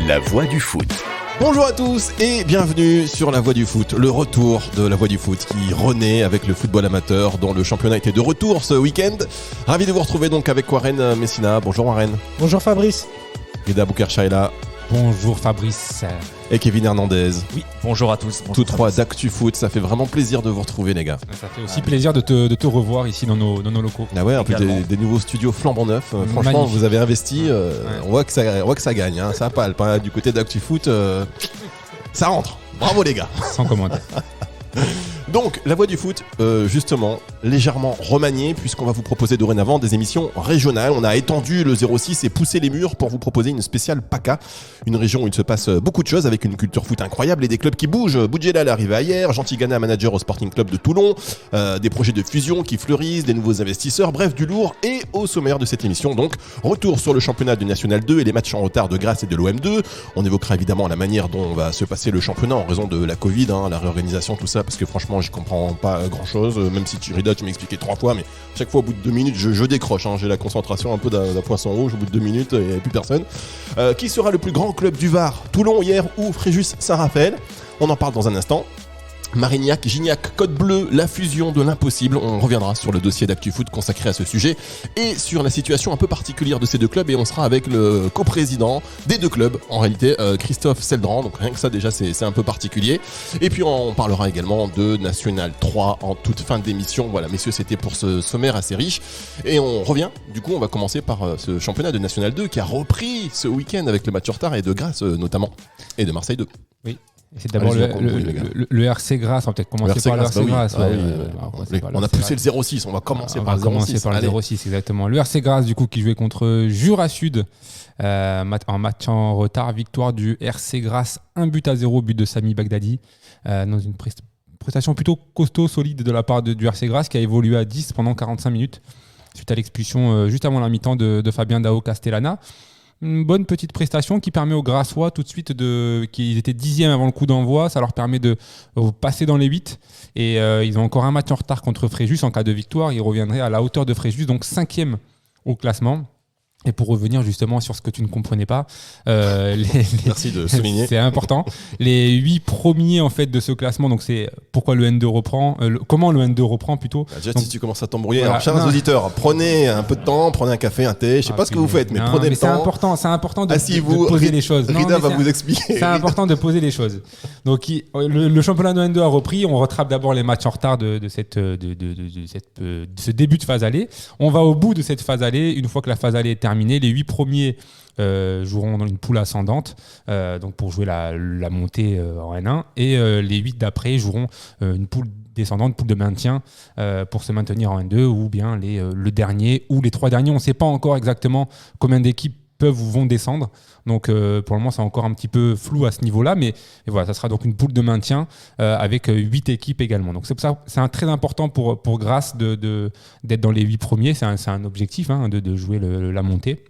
La Voix du foot. Bonjour à tous et bienvenue sur La Voix du foot, le retour de La Voix du foot qui renaît avec le football amateur dont le championnat était de retour ce week-end. Ravi de vous retrouver donc avec Warren Messina. Bonjour Warren. Bonjour Fabrice. Rida Boukerchaïla. Bonjour Fabrice. Et Kevin Hernandez. Oui, bonjour à tous. Bonjour Tous trois d'Actu Foot, ça fait vraiment plaisir de vous retrouver les gars. Ça fait aussi plaisir de te revoir ici dans nos locaux. Ah ouais, en plus des nouveaux studios flambant neufs. Franchement, magnifique. Vous avez investi, on voit que ça gagne, hein, ça palpe. Hein, du côté d'Actu Foot, ça rentre. Bravo les gars. Sans commentaire. Donc, La Voix du foot, justement, légèrement remaniée, puisqu'on va vous proposer dorénavant des émissions régionales. On a étendu le 06 et poussé les murs pour vous proposer une spéciale PACA, une région où il se passe beaucoup de choses, avec une culture foot incroyable et des clubs qui bougent. Boudjelal est arrivé hier, Gentil-Gana manager au Sporting Club de Toulon, des projets de fusion qui fleurissent, des nouveaux investisseurs, bref, du lourd. Et au sommaire de cette émission, donc, retour sur le championnat du National 2 et les matchs en retard de Grasse et de l'OM2. On évoquera évidemment la manière dont va se passer le championnat en raison de la Covid, hein, la réorganisation, tout ça, parce que franchement, j'y comprends pas grand chose, même si Rida, tu m'expliquais 3 fois, mais chaque fois au bout de 2 minutes je décroche, hein. J'ai la concentration un peu d'un poisson rouge, au bout de 2 minutes il n'y a plus personne. Qui sera le plus grand club du Var, Toulon hier ou Fréjus Saint-Raphaël? On en parle dans un instant. Marignac, Gignac, Côte Bleue, la fusion de l'impossible. On reviendra sur le dossier d'Actu Foot consacré à ce sujet et sur la situation un peu particulière de ces deux clubs. Et on sera avec le coprésident des deux clubs, en réalité, Christophe Seldran. Donc rien que ça déjà c'est un peu particulier. Et puis on parlera également de National 3 en toute fin d'émission. Voilà messieurs, c'était pour ce sommaire assez riche. Et on revient, du coup on va commencer par ce championnat de National 2 qui a repris ce week-end avec le match en retard et de Grasse notamment. Et de Marseille 2. Oui. C'est d'abord le RC Grasse, on va peut-être commencer par le RC Grasse. On a poussé le 06, on va commencer par le 06. Exactement. Le RC Grasse, du coup, qui jouait contre Jura Sud en match en retard, victoire du RC Grasse, 1-0, but de Sami Bagdadi, dans une prestation plutôt costaud, solide de la part du RC Grasse, qui a évolué à 10 pendant 45 minutes, suite à l'expulsion juste avant la mi-temps de Fabien Dao Castellana. Une bonne petite prestation qui permet aux Grassois tout de suite qu'ils étaient 10e avant le coup d'envoi, ça leur permet de passer dans les 8 et ils ont encore un match en retard contre Fréjus. En cas de victoire, ils reviendraient à la hauteur de Fréjus, donc 5e au classement. Et pour revenir justement sur ce que tu ne comprenais pas, merci de souligner. C'est important. Les 8 premiers en fait de ce classement, donc c'est pourquoi le N2 reprend, comment le N2 reprend plutôt. Déjà donc, si tu commences à t'embrouiller, voilà, alors chers auditeurs, prenez un peu de temps, prenez un café, un thé, je sais pas ce que vous faites, mais prenez le temps. C'est important de poser les choses. Rida va vous expliquer. C'est important de poser les choses. Donc le championnat de N2 a repris, on rattrape d'abord les matchs en retard de ce début de phase allée. On va au bout de cette phase allée, une fois que la phase allée est terminée. Les 8 premiers joueront dans une poule ascendante donc pour jouer la montée en N1 et les 8 d'après joueront une poule descendante, poule de maintien pour se maintenir en N2 ou bien le dernier ou les 3 derniers. On ne sait pas encore exactement combien d'équipes peuvent ou vont descendre. Donc pour le moment c'est encore un petit peu flou à ce niveau-là, mais voilà, ça sera donc une poule de maintien avec 8 équipes également. Donc c'est pour ça c'est très important pour Grasse d'être dans les 8 premiers, c'est un objectif hein, de jouer la montée.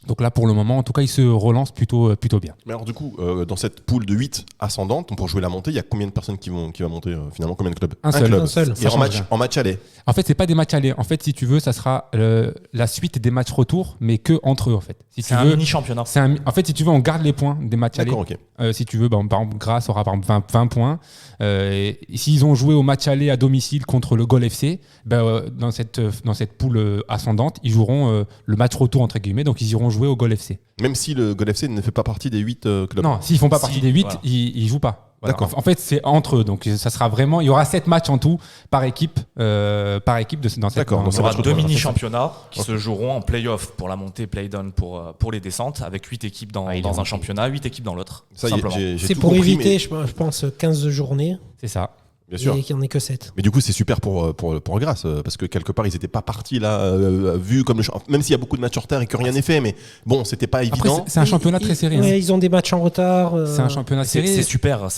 Donc là, pour le moment, en tout cas, il se relance plutôt bien. Mais alors du coup, dans cette poule de 8 ascendante, pour jouer la montée, il y a combien de personnes qui vont monter finalement? Combien de clubs? Un seul. Et en match aller? En fait, c'est pas des matchs allés. En fait, si tu veux, ça sera la suite des matchs retour, mais que entre eux en fait. C'est un mini-championnat. En fait, si tu veux, on garde les points des matchs allés. Ok. Si tu veux, par exemple, Grasse aura par exemple 20 points. Et s'ils ont joué au match aller à domicile contre le Gol FC, dans cette poule ascendante, ils joueront le match retour entre guillemets. Donc ils iront jouer au Gol FC. Même si le Gol FC ne fait pas partie des 8 clubs. Non, s'ils font pas partie des 8, voilà. Ils jouent pas. Voilà. D'accord. En fait, c'est entre eux. Donc, ça sera vraiment. Il y aura 7 matchs en tout par équipe dans cette. D'accord. Donc, il y aura 2 mini-championnats qui se joueront en play-off pour la montée, play-down pour les descentes, avec 8 équipes dans un championnat, 8 équipes dans l'autre. Ça simplement. C'est pour éviter, je pense, 15 journées. C'est ça. Bien sûr. Et qu'il n'y en ait que 7. Mais du coup, c'est super pour Grasse, parce que quelque part, ils n'étaient pas partis là, vu comme même s'il y a beaucoup de matchs en retard et que rien n'est fait, mais bon, c'était pas évident. Après, c'est un championnat très serré. Ouais, ils ont des matchs en retard. C'est un championnat serré. C'est super.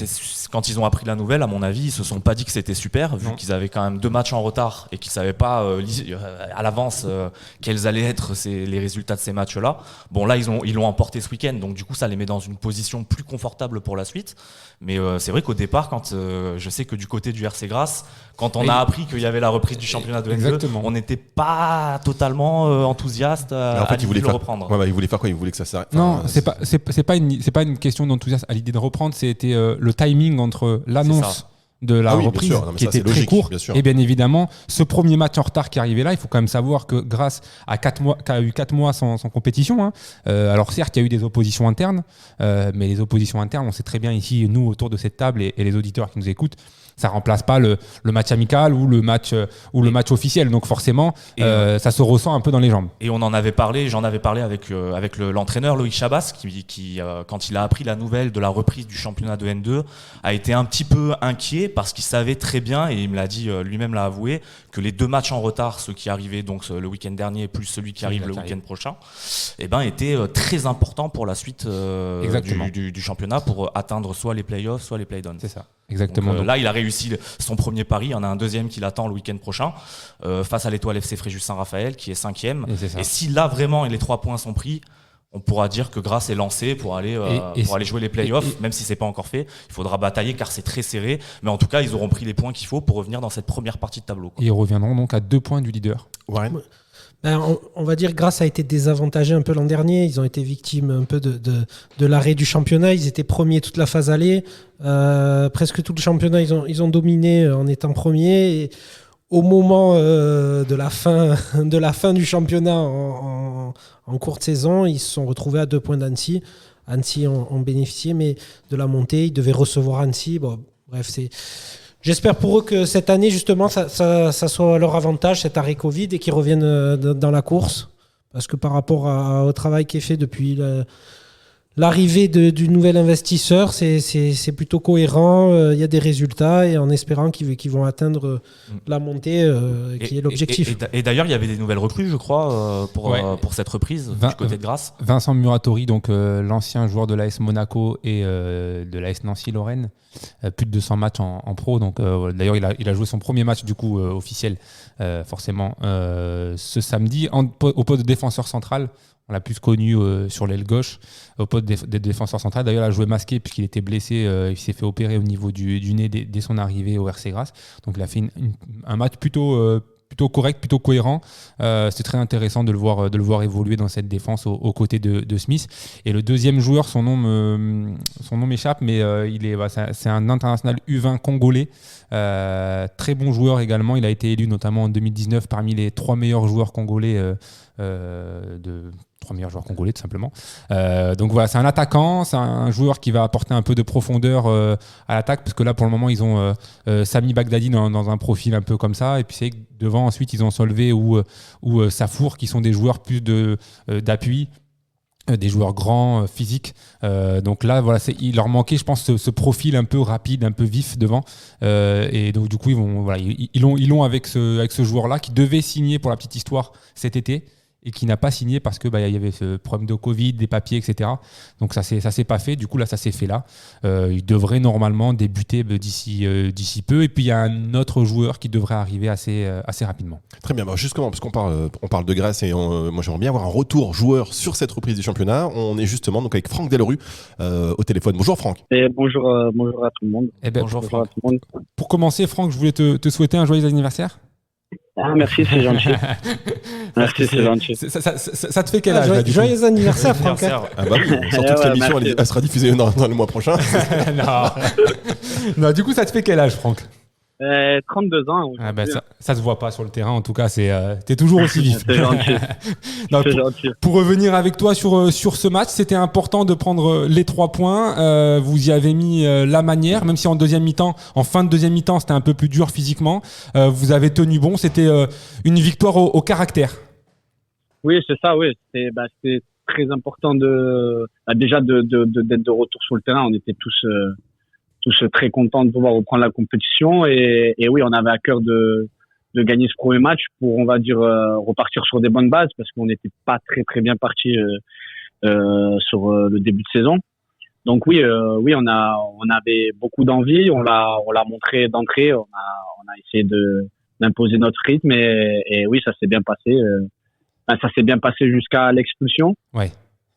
Quand ils ont appris la nouvelle, à mon avis, ils se sont pas dit que c'était super, vu qu'ils avaient quand même 2 matchs en retard et qu'ils savaient pas à l'avance quels allaient être les résultats de ces matchs-là. Bon, là, ils l'ont emporté ce week-end, donc du coup, ça les met dans une position plus confortable pour la suite. Mais c'est vrai qu'au départ, quand je sais que du côté côté du RC Grasse. Quand on a appris qu'il y avait la reprise du championnat de N2, Exactement. on n'était pas totalement enthousiaste à il voulait l'idée de le reprendre. il voulait faire quoi? Il voulait que ça s'arrête. Non, c'est pas une question d'enthousiasme à l'idée de reprendre, c'était le timing entre l'annonce de la reprise bien sûr. Non, mais qui ça, était c'est très logique, court bien sûr. et bien évidemment ce premier match en retard qui arrivait là, il faut quand même savoir que grâce à 4 mois, qu'a eu 4 mois sans compétition, hein, alors certes il y a eu des oppositions internes, mais les oppositions internes, on sait très bien ici, nous autour de cette table et les auditeurs qui nous écoutent, ça remplace pas le match amical ou le match officiel, donc forcément ça se ressent un peu dans les jambes. Et j'en avais parlé avec l'entraîneur Loïc Chabas qui quand il a appris la nouvelle de la reprise du championnat de N2 a été un petit peu inquiet parce qu'il savait très bien, et il me l'a dit, lui-même l'a avoué, que les 2 matchs en retard, ceux qui arrivaient donc le week-end dernier plus celui qui arrive le week-end prochain, étaient très importants pour la suite du championnat pour atteindre soit les playoffs soit les play-downs. C'est ça. Exactement. Donc, là, il a réussi son premier pari. Il y en a un deuxième qui l'attend le week-end prochain face à l'Étoile FC Fréjus Saint-Raphaël qui est 5e. Et si là vraiment les 3 points sont pris, on pourra dire que Grasse est lancé pour aller jouer les playoffs, même si c'est pas encore fait. Il faudra batailler car c'est très serré. Mais en tout cas, ils auront pris les points qu'il faut pour revenir dans cette première partie de tableau, quoi. Et ils reviendront donc à 2 points du leader. Warren. On va dire que Grasse a été désavantagé un peu l'an dernier. Ils ont été victimes un peu de l'arrêt du championnat. Ils étaient premiers toute la phase aller. Presque tout le championnat, ils ont dominé en étant premiers. Et au moment de la fin du championnat en courte saison, ils se sont retrouvés à 2 points d'Annecy. Annecy ont bénéficié, mais de la montée, ils devaient recevoir Annecy. Bon, bref, j'espère pour eux que cette année, justement, ça soit à leur avantage, cet arrêt Covid, et qu'ils reviennent dans la course. Parce que par rapport au travail qui est fait depuis l'arrivée du nouvel investisseur, c'est plutôt cohérent. Il y a des résultats, et en espérant qu'ils vont atteindre la montée, qui est l'objectif. Et d'ailleurs, il y avait des nouvelles recrues, je crois, pour cette reprise du côté de Grasse. Vincent Muratori, donc l'ancien joueur de l'AS Monaco et de l'AS Nancy-Lorraine. Plus de 200 matchs en pro. Donc, d'ailleurs, il a joué son premier match du coup officiel, forcément, ce samedi au poste de défenseur central. On l'a plus connu sur l'aile gauche, au poste de défenseur central. D'ailleurs, il a joué masqué puisqu'il était blessé. Il s'est fait opérer au niveau du nez dès son arrivée au RC Grasse. Donc, il a fait un match plutôt correct, plutôt cohérent. C'est très intéressant de le voir évoluer dans cette défense aux côtés de Smith. Et le deuxième joueur, son nom m'échappe, mais c'est un international U20 congolais. Très bon joueur également. Il a été élu notamment en 2019 parmi les 3 meilleurs joueurs congolais tout simplement. Donc voilà, c'est un attaquant, c'est un joueur qui va apporter un peu de profondeur à l'attaque, parce que là pour le moment ils ont Sami Bagdadi dans un profil un peu comme ça, et puis c'est que devant ensuite ils ont Solvay ou Safour qui sont des joueurs plus d'appui, des joueurs grands, physiques. Donc là, voilà, il leur manquait, je pense, ce profil un peu rapide, un peu vif devant. Et donc du coup, ils l'ont avec ce joueur-là qui devait signer, pour la petite histoire, cet été, et qui n'a pas signé parce que il y avait ce problème de Covid, des papiers, etc. Donc ça s'est pas fait. Du coup là, ça s'est fait là. Il devrait normalement débuter d'ici peu. Et puis il y a un autre joueur qui devrait arriver assez rapidement. Très bien. Justement, parce qu'on parle de Grasse, et moi j'aimerais bien avoir un retour joueur sur cette reprise du championnat. On est justement donc avec Franck Delerue au téléphone. Bonjour Franck. Et bonjour à tout le monde. Bonjour Franck. À tout le monde. Pour commencer, Franck, je voulais te souhaiter un joyeux anniversaire. Ah, merci, c'est gentil. Merci, c'est gentil. Ça te fait quel âge là, du coup ? Joyeux anniversaire, Franck. Ah bah oui, surtout que l'émission elle sera diffusée dans le mois prochain. Non, du coup, ça te fait quel âge, Franck ? 32 ans. Ah bah ça se voit pas sur le terrain, en tout cas, t'es toujours aussi vif. C'est gentil. Non, C'est gentil. pour revenir avec toi sur ce match, c'était important de prendre les 3 points. Vous y avez mis la manière, même si en fin de deuxième mi-temps, c'était un peu plus dur physiquement. Vous avez tenu bon. C'était une victoire au caractère. Oui, c'est ça. Oui, c'était très important déjà d'être de retour sur le terrain. On était tous très contents de pouvoir reprendre la compétition, et oui, on avait à cœur de gagner ce premier match pour, on va dire, repartir sur des bonnes bases, parce qu'on n'était pas très très bien parti sur le début de saison. Donc oui, on avait beaucoup d'envie, on l'a montré d'entrée, on a essayé d'imposer notre rythme, et oui, ça s'est bien passé. Ça s'est bien passé jusqu'à l'expulsion. Ouais.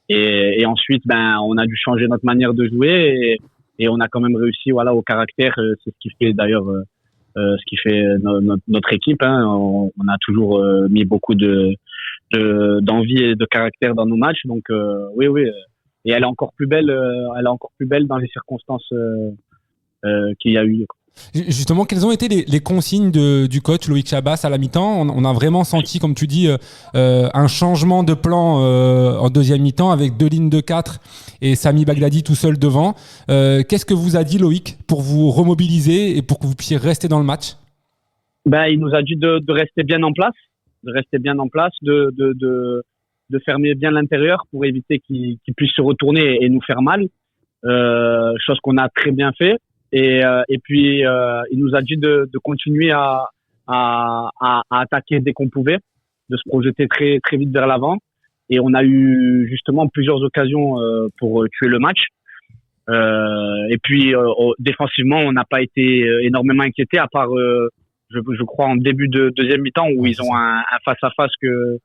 Et ensuite, on a dû changer notre manière de jouer, et on a quand même réussi, voilà, au caractère. C'est ce qui fait d'ailleurs, ce qui fait notre équipe. Hein. On a toujours mis beaucoup d'envie et de caractère dans nos matchs. Donc oui, et elle est encore plus belle. Elle est encore plus belle dans les circonstances qu'il y a eu. Justement, quelles ont été les consignes du coach Loïc Chabas à la mi-temps? On a vraiment senti, comme tu dis, un changement de plan en deuxième mi-temps avec 2 lignes de 4 et Sami Baghdadi tout seul devant. Qu'est-ce que vous a dit Loïc pour vous remobiliser et pour que vous puissiez rester dans le match? Il nous a dit de rester bien en place, de fermer bien l'intérieur pour éviter qu'il puisse se retourner et nous faire mal. Chose qu'on a très bien fait. Et puis il nous a dit de continuer à attaquer dès qu'on pouvait, de se projeter très très vite vers l'avant. Et on a eu justement plusieurs occasions pour tuer le match. Et puis défensivement, on n'a pas été énormément inquiété, à part je crois en début de deuxième mi-temps où ils ont un face à face que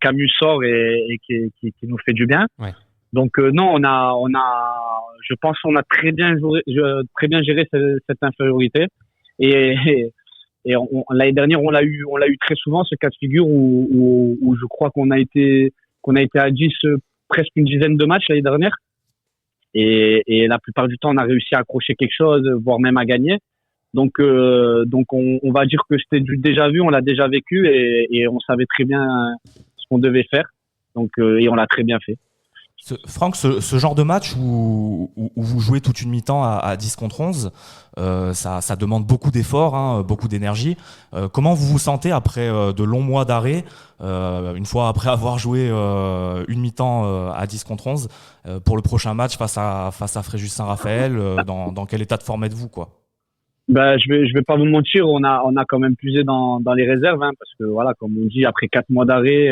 Camus sort et qui nous fait du bien. Ouais. Donc non, je pense qu'on a très bien géré cette infériorité et l'année dernière on l'a eu très souvent, ce cas de figure où je crois qu'on a été à 10 presque une dizaine de matchs l'année dernière et la plupart du temps on a réussi à accrocher quelque chose, voire même à gagner. Donc on va dire que c'était du déjà vu, on l'a déjà vécu et on savait très bien ce qu'on devait faire. Donc et on l'a très bien fait. Franck, ce genre de match où vous jouez toute une mi-temps à 10 contre 11, ça demande beaucoup d'efforts, hein, beaucoup d'énergie. Comment vous vous sentez après de longs mois d'arrêt, une fois après avoir joué une mi-temps à 10 contre 11, pour le prochain match face à Fréjus Saint-Raphaël, dans quel état de forme êtes-vous, quoi? Je vais pas vous mentir, on a quand même puisé dans les réserves, hein, parce que voilà, comme on dit, après 4 mois d'arrêt,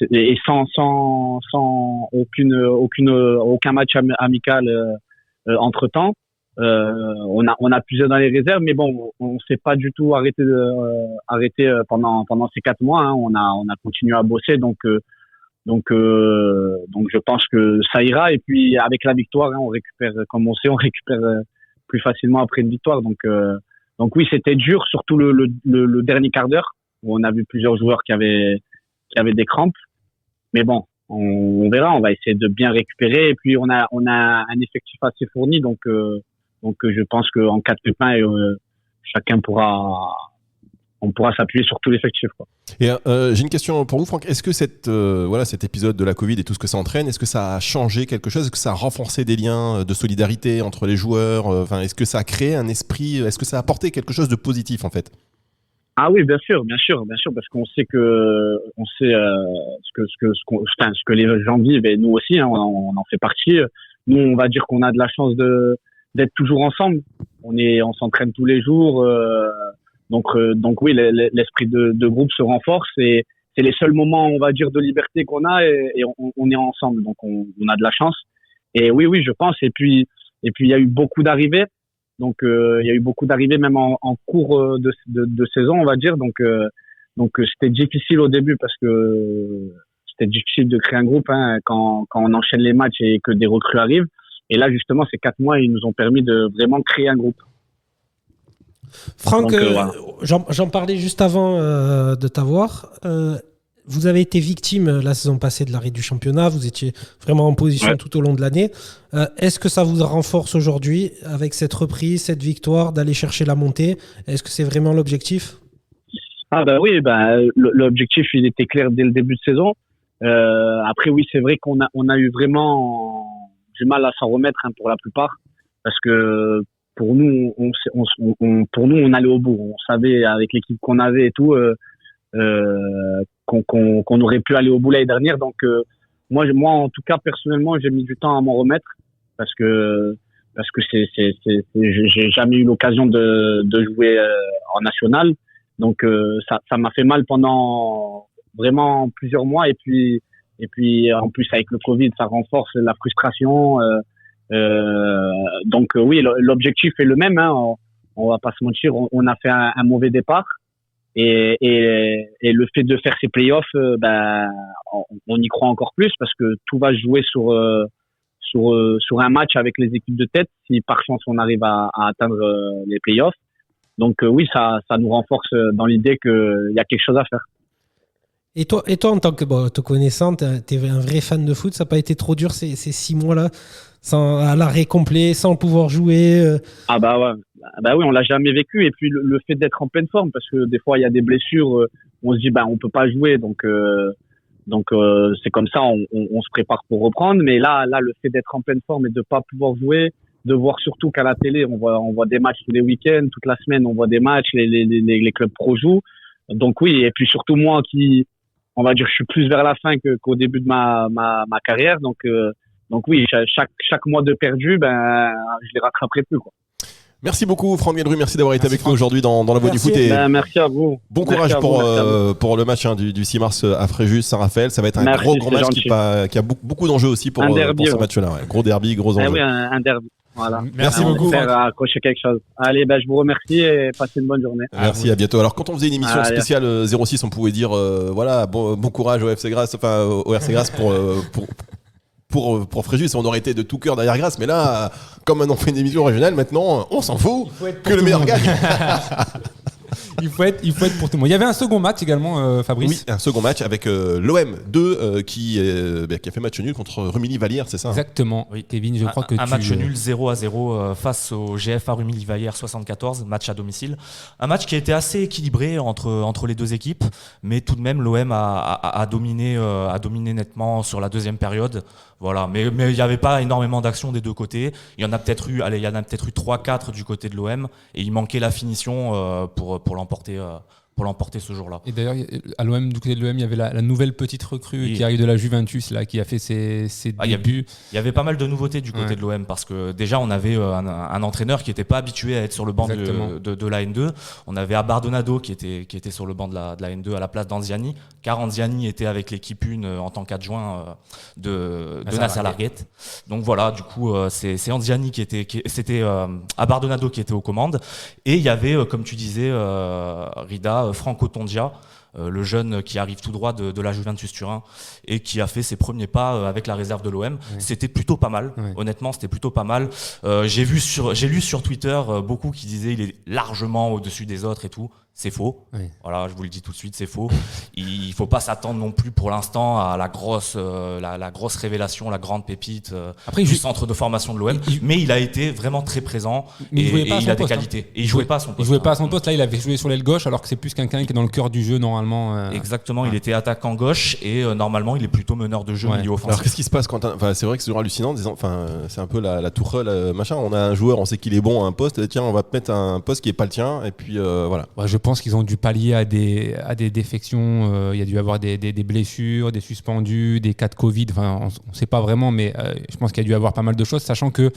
et sans aucun match amical entre temps, on a puisé dans les réserves, mais bon, on s'est pas du tout arrêté pendant ces 4 mois, hein. On a continué à bosser, donc je pense que ça ira. Et puis avec la victoire, hein, on récupère, comme on sait, plus facilement après une victoire. Donc oui, c'était dur, surtout le dernier quart d'heure où on a vu plusieurs joueurs qui avaient des crampes. Mais bon, on verra, on va essayer de bien récupérer. Et puis on a un effectif assez fourni, donc je pense qu'en cas de pépin, on pourra s'appuyer sur tout l'effectif, quoi. Et j'ai une question pour vous, Franck. Est-ce que cet épisode de la Covid et tout ce que ça entraîne, est-ce que ça a changé quelque chose? Est-ce que ça a renforcé des liens de solidarité entre les joueurs? Est-ce que ça a créé un esprit? Est-ce que ça a apporté quelque chose de positif, en fait? Ah oui, bien sûr, parce qu'on sait ce que les gens vivent, et nous aussi, hein, on en fait partie. Nous, on va dire qu'on a de la chance d'être toujours ensemble. On s'entraîne tous les jours. Donc oui, l'esprit de groupe se renforce et c'est les seuls moments, on va dire, de liberté qu'on a et on est ensemble. Donc on a de la chance. Et oui, je pense. Et puis il y a eu beaucoup d'arrivées. Donc il y a eu beaucoup d'arrivées même en cours de saison, on va dire. Donc c'était difficile au début parce que c'était difficile de créer un groupe, hein, quand on enchaîne les matchs et que des recrues arrivent. Et là, justement, ces 4 mois, ils nous ont permis de vraiment créer un groupe. Franck, voilà. J'en parlais juste avant de t'avoir. Vous avez été victime la saison passée de l'arrêt du championnat. Vous étiez vraiment en position tout au long de l'année. Est-ce que ça vous renforce aujourd'hui avec cette reprise, cette victoire, d'aller chercher la montée? Est-ce que c'est vraiment l'objectif? Oui, l'objectif il était clair dès le début de saison. Après oui, c'est vrai qu'on a eu vraiment du mal à s'en remettre, hein, pour la plupart, parce que pour nous, on allait au bout. On savait avec l'équipe qu'on avait et tout qu'on aurait pu aller au bout l'année dernière. Donc moi en tout cas personnellement, j'ai mis du temps à m'en remettre parce que j'ai jamais eu l'occasion de jouer en national. Donc ça m'a fait mal pendant vraiment plusieurs mois et puis en plus avec le Covid, ça renforce la frustration. Donc oui, l'objectif est le même, hein. On va pas se mentir, on a fait un mauvais départ et le fait de faire ces playoffs, on y croit encore plus parce que tout va se jouer sur un match avec les équipes de tête, si par chance on arrive à atteindre les playoffs. Donc oui, ça nous renforce dans l'idée qu'il y a quelque chose à faire. Et toi, en tant que te connaissant, t'es un vrai fan de foot, ça n'a pas été trop dur ces 6 mois-là, à l'arrêt complet, sans pouvoir jouer Ah bah ouais, bah oui, on l'a jamais vécu. Et puis le fait d'être en pleine forme, parce que des fois il y a des blessures, on se dit on peut pas jouer, donc c'est comme ça, on se prépare pour reprendre. Mais là le fait d'être en pleine forme et de pas pouvoir jouer, de voir surtout qu'à la télé on voit des matchs tous les week-ends, toute la semaine on voit des matchs, les clubs pro jouent. Donc oui, et puis surtout moi qui, on va dire, je suis plus vers la fin qu'au début de ma carrière, donc oui, chaque mois de perdu, je les rattraperai plus, quoi. Merci beaucoup Franck Guedru, merci d'avoir été avec nous aujourd'hui dans La Voix du Foot. Et merci à vous. Bon courage pour le match du 6 mars à Fréjus, Saint-Raphaël. Ça va être un gros match qui a beaucoup d'enjeux aussi pour ce match-là. Ouais. Gros derby, gros enjeux. Oui, un derby. Voilà. Merci beaucoup. On va accrocher quelque chose. Allez, je vous remercie et passez une bonne journée. Merci, à bientôt. Alors, quand on faisait une émission spéciale 06, on pouvait dire bon courage au FC Grasse, au RC Grasse pour Fréjus, on aurait été de tout cœur derrière Grasse, mais là, comme on fait une émission régionale, maintenant, on s'en fout que le meilleur gagne. Il faut être pour tout le monde. Il y avait un second match également, Fabrice. Oui, un second match avec l'OM 2 qui a fait match nul contre Rumilly-Vallière, c'est ça? Exactement. Oui. Kevin, je crois que un match nul 0-0 face au GFA Rumilly-Vallière 74, match à domicile. Un match qui a été assez équilibré entre les deux équipes, mais tout de même l'OM a dominé nettement sur la deuxième période. Voilà, mais il n'y avait pas énormément d'actions des deux côtés. Il y en a peut-être eu 3-4 du côté de l'OM et il manquait la finition pour l'emporter ce jour-là. Et d'ailleurs, à l'OM, du côté de l'OM, il y avait la nouvelle petite recrue qui arrive de la Juventus, là, qui a fait ses débuts. Il y avait pas mal de nouveautés du côté de l'OM parce que déjà, on avait un entraîneur qui n'était pas habitué à être sur le banc de la N2. On avait Abardonado qui était sur le banc de la N2 à la place d'Anziani, car Anziani était avec l'équipe 1 en tant qu'adjoint de Nassar Larguette. Donc voilà, du coup, c'est Anziani c'était Abardonado qui était aux commandes. Et il y avait, comme tu disais, Rida, Franco Tondia, le jeune qui arrive tout droit de la Juventus Turin et qui a fait ses premiers pas avec la réserve de l'OM. C'était plutôt pas mal. Honnêtement, c'était plutôt pas mal. J'ai lu sur Twitter beaucoup qui disaient il est largement au-dessus des autres et tout. C'est faux. Voilà, je vous le dis tout de suite, c'est faux. Il faut pas s'attendre non plus pour l'instant à la grosse révélation, la grande pépite du centre de formation de l'OM. Mais il a été vraiment très présent et il a des qualités. Et il jouait pas à son poste. Il jouait pas à son poste. Là, il avait joué sur l'aile gauche, alors que c'est plus quelqu'un qui est dans le cœur du jeu normalement. Exactement. Il était attaquant gauche et normalement, il est plutôt meneur de jeu milieu offensif. Alors qu'est-ce qui se passe quand c'est vrai que c'est toujours hallucinant. C'est un peu la Tourelle machin. On a un joueur, on sait qu'il est bon à un poste. Tiens, on va te mettre un poste qui est pas le tien. Et puis voilà. Je pense qu'ils ont dû pallier à des défections. Il y a dû avoir des blessures, des suspendus, des cas de Covid. Enfin, on ne sait pas vraiment, mais je pense qu'il y a dû avoir pas mal de choses, sachant que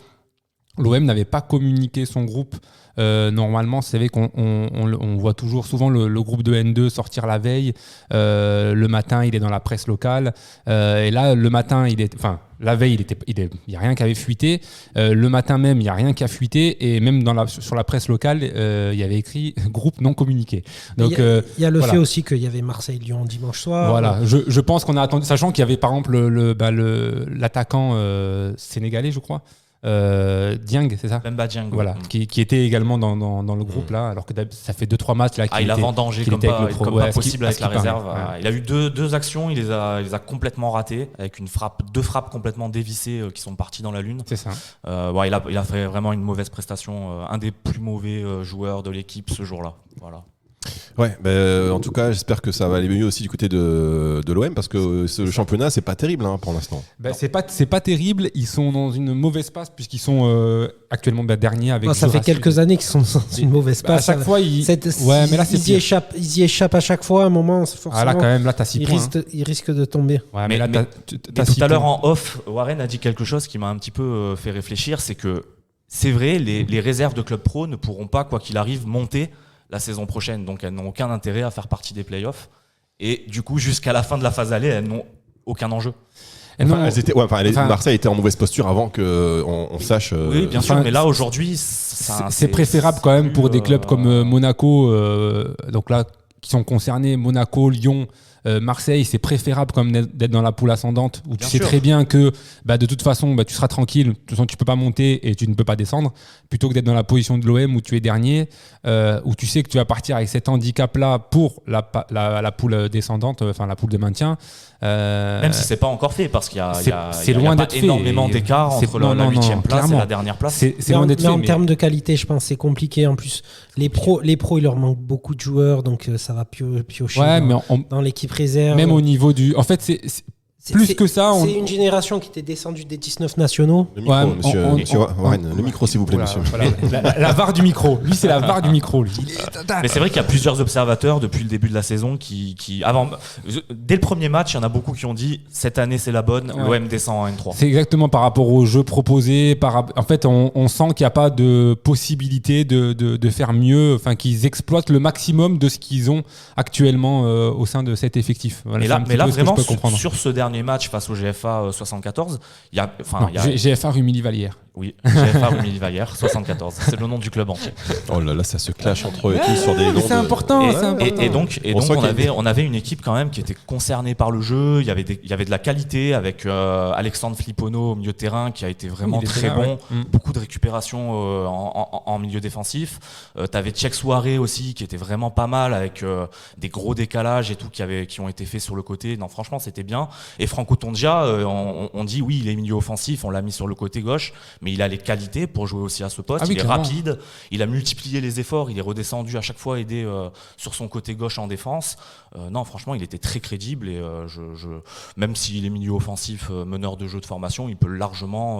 l'OM n'avait pas communiqué son groupe. Normalement, c'est vrai qu'on voit toujours souvent le groupe de N2 sortir la veille. Le matin, il est dans la presse locale. Et là, le matin, la veille, il n'y a rien qui avait fuité. Le matin même, il n'y a rien qui a fuité. Et même sur la presse locale, il y avait écrit groupe non communiqué. Donc, il y a le fait aussi qu'il y avait Marseille-Lyon dimanche soir. Voilà, je pense qu'on a attendu, sachant qu'il y avait par exemple l'attaquant sénégalais, je crois. Dieng, c'est ça? Bemba Dieng. Voilà, qui était également dans le groupe là, alors que ça fait 2-3 matchs là. Il a vendangé comme pas possible avec la réserve. Il a eu deux actions, il les a complètement ratées avec deux frappes complètement dévissées qui sont parties dans la lune. C'est ça. Il a fait vraiment une mauvaise prestation, un des plus mauvais joueurs de l'équipe ce jour-là. Voilà. Ouais, en tout cas, j'espère que ça va aller mieux aussi du côté de l'OM parce que ce championnat, c'est pas terrible pour l'instant. C'est pas terrible. Ils sont dans une mauvaise passe puisqu'ils sont actuellement derniers avec. Ça fait quelques années qu'ils sont dans une mauvaise passe. À chaque fois, mais là, ils y échappent à chaque fois. À un moment, forcément. Là, quand même, là, t'as 6 points. Ils risquent de tomber. Ouais, mais tout à l'heure en off, Warren a dit quelque chose qui m'a un petit peu fait réfléchir. C'est que c'est vrai, les réserves de club pro ne pourront pas, quoi qu'il arrive, monter la saison prochaine, donc elles n'ont aucun intérêt à faire partie des playoffs et du coup jusqu'à la fin de la phase aller elles n'ont aucun enjeu. Marseille était en mauvaise posture avant qu'on sache. Oui, bien sûr, mais là aujourd'hui c'est préférable quand même pour des clubs comme Monaco, donc là qui sont concernés, Monaco, Lyon, Marseille, c'est préférable quand même d'être dans la poule ascendante où tu Bien sais sûr. très bien que de toute façon tu seras tranquille, de toute façon tu peux pas monter et tu ne peux pas descendre, plutôt que d'être dans la position de l'OM où tu es dernier, où tu sais que tu vas partir avec cet handicap-là pour la poule descendante, enfin la poule de maintien. Même si c'est pas encore fait, parce qu'il y a, c'est il y a loin pas d'être fait. énormément d'écart C'est- entre non, la non, 8e place et clairement. la dernière place. C'est loin d'être mais fait. en mais- termes de qualité, je pense que c'est compliqué. En plus, les pros, il leur manque beaucoup de joueurs, donc ça va piocher Ouais, dans, mais dans l'équipe réserve. même au niveau du. En fait, plus que ça, C'est une génération qui était descendue des 19 nationaux. Le micro, Ouais, monsieur, monsieur Warren, le micro s'il vous plaît, Voilà, monsieur. voilà. La VAR du micro. Lui, c'est la VAR du micro. Lui. Mais c'est vrai qu'il y a plusieurs observateurs depuis le début de la saison dès le premier match, il y en a beaucoup qui ont dit cette année c'est la bonne, Ouais. l'OM descend en N3. C'est exactement par rapport au jeu proposé. En fait, on sent qu'il n'y a pas de possibilité de faire mieux, enfin qu'ils exploitent le maximum de ce qu'ils ont actuellement au sein de cet effectif. Voilà, Mais c'est un là, petit peu ce que vraiment, je peux comprendre. sur ce dernier match face au GFA 74, il y a, Non, il y a- GFA Rumilly-Vallière. oui, GFA Rumilly-Vallière 74, c'est le nom du club entier. Oh là là, ça se clash entre eux et tout sur des noms. c'est important, Et, c'est important. et donc On sent qu'il y a on avait une équipe quand même qui était concernée par le jeu. Il y avait de la qualité avec Alexandre Flippono au milieu de terrain qui a été vraiment Il était très là, bon. ouais. Beaucoup de récupération en milieu défensif. T'avais Tchèque Soirée aussi qui était vraiment pas mal avec des gros décalages et tout qui ont été faits sur le côté. Non, franchement, c'était bien. Et Franco Tondia, on dit oui, il est milieu offensif, on l'a mis sur le côté gauche, mais il a les qualités pour jouer aussi à ce poste. Ah oui, il est clairement. rapide, il a multiplié les efforts, il est redescendu à chaque fois aider sur son côté gauche en défense. Non, franchement, il était très crédible et même s'il est milieu offensif, meneur de jeu de formation, il peut largement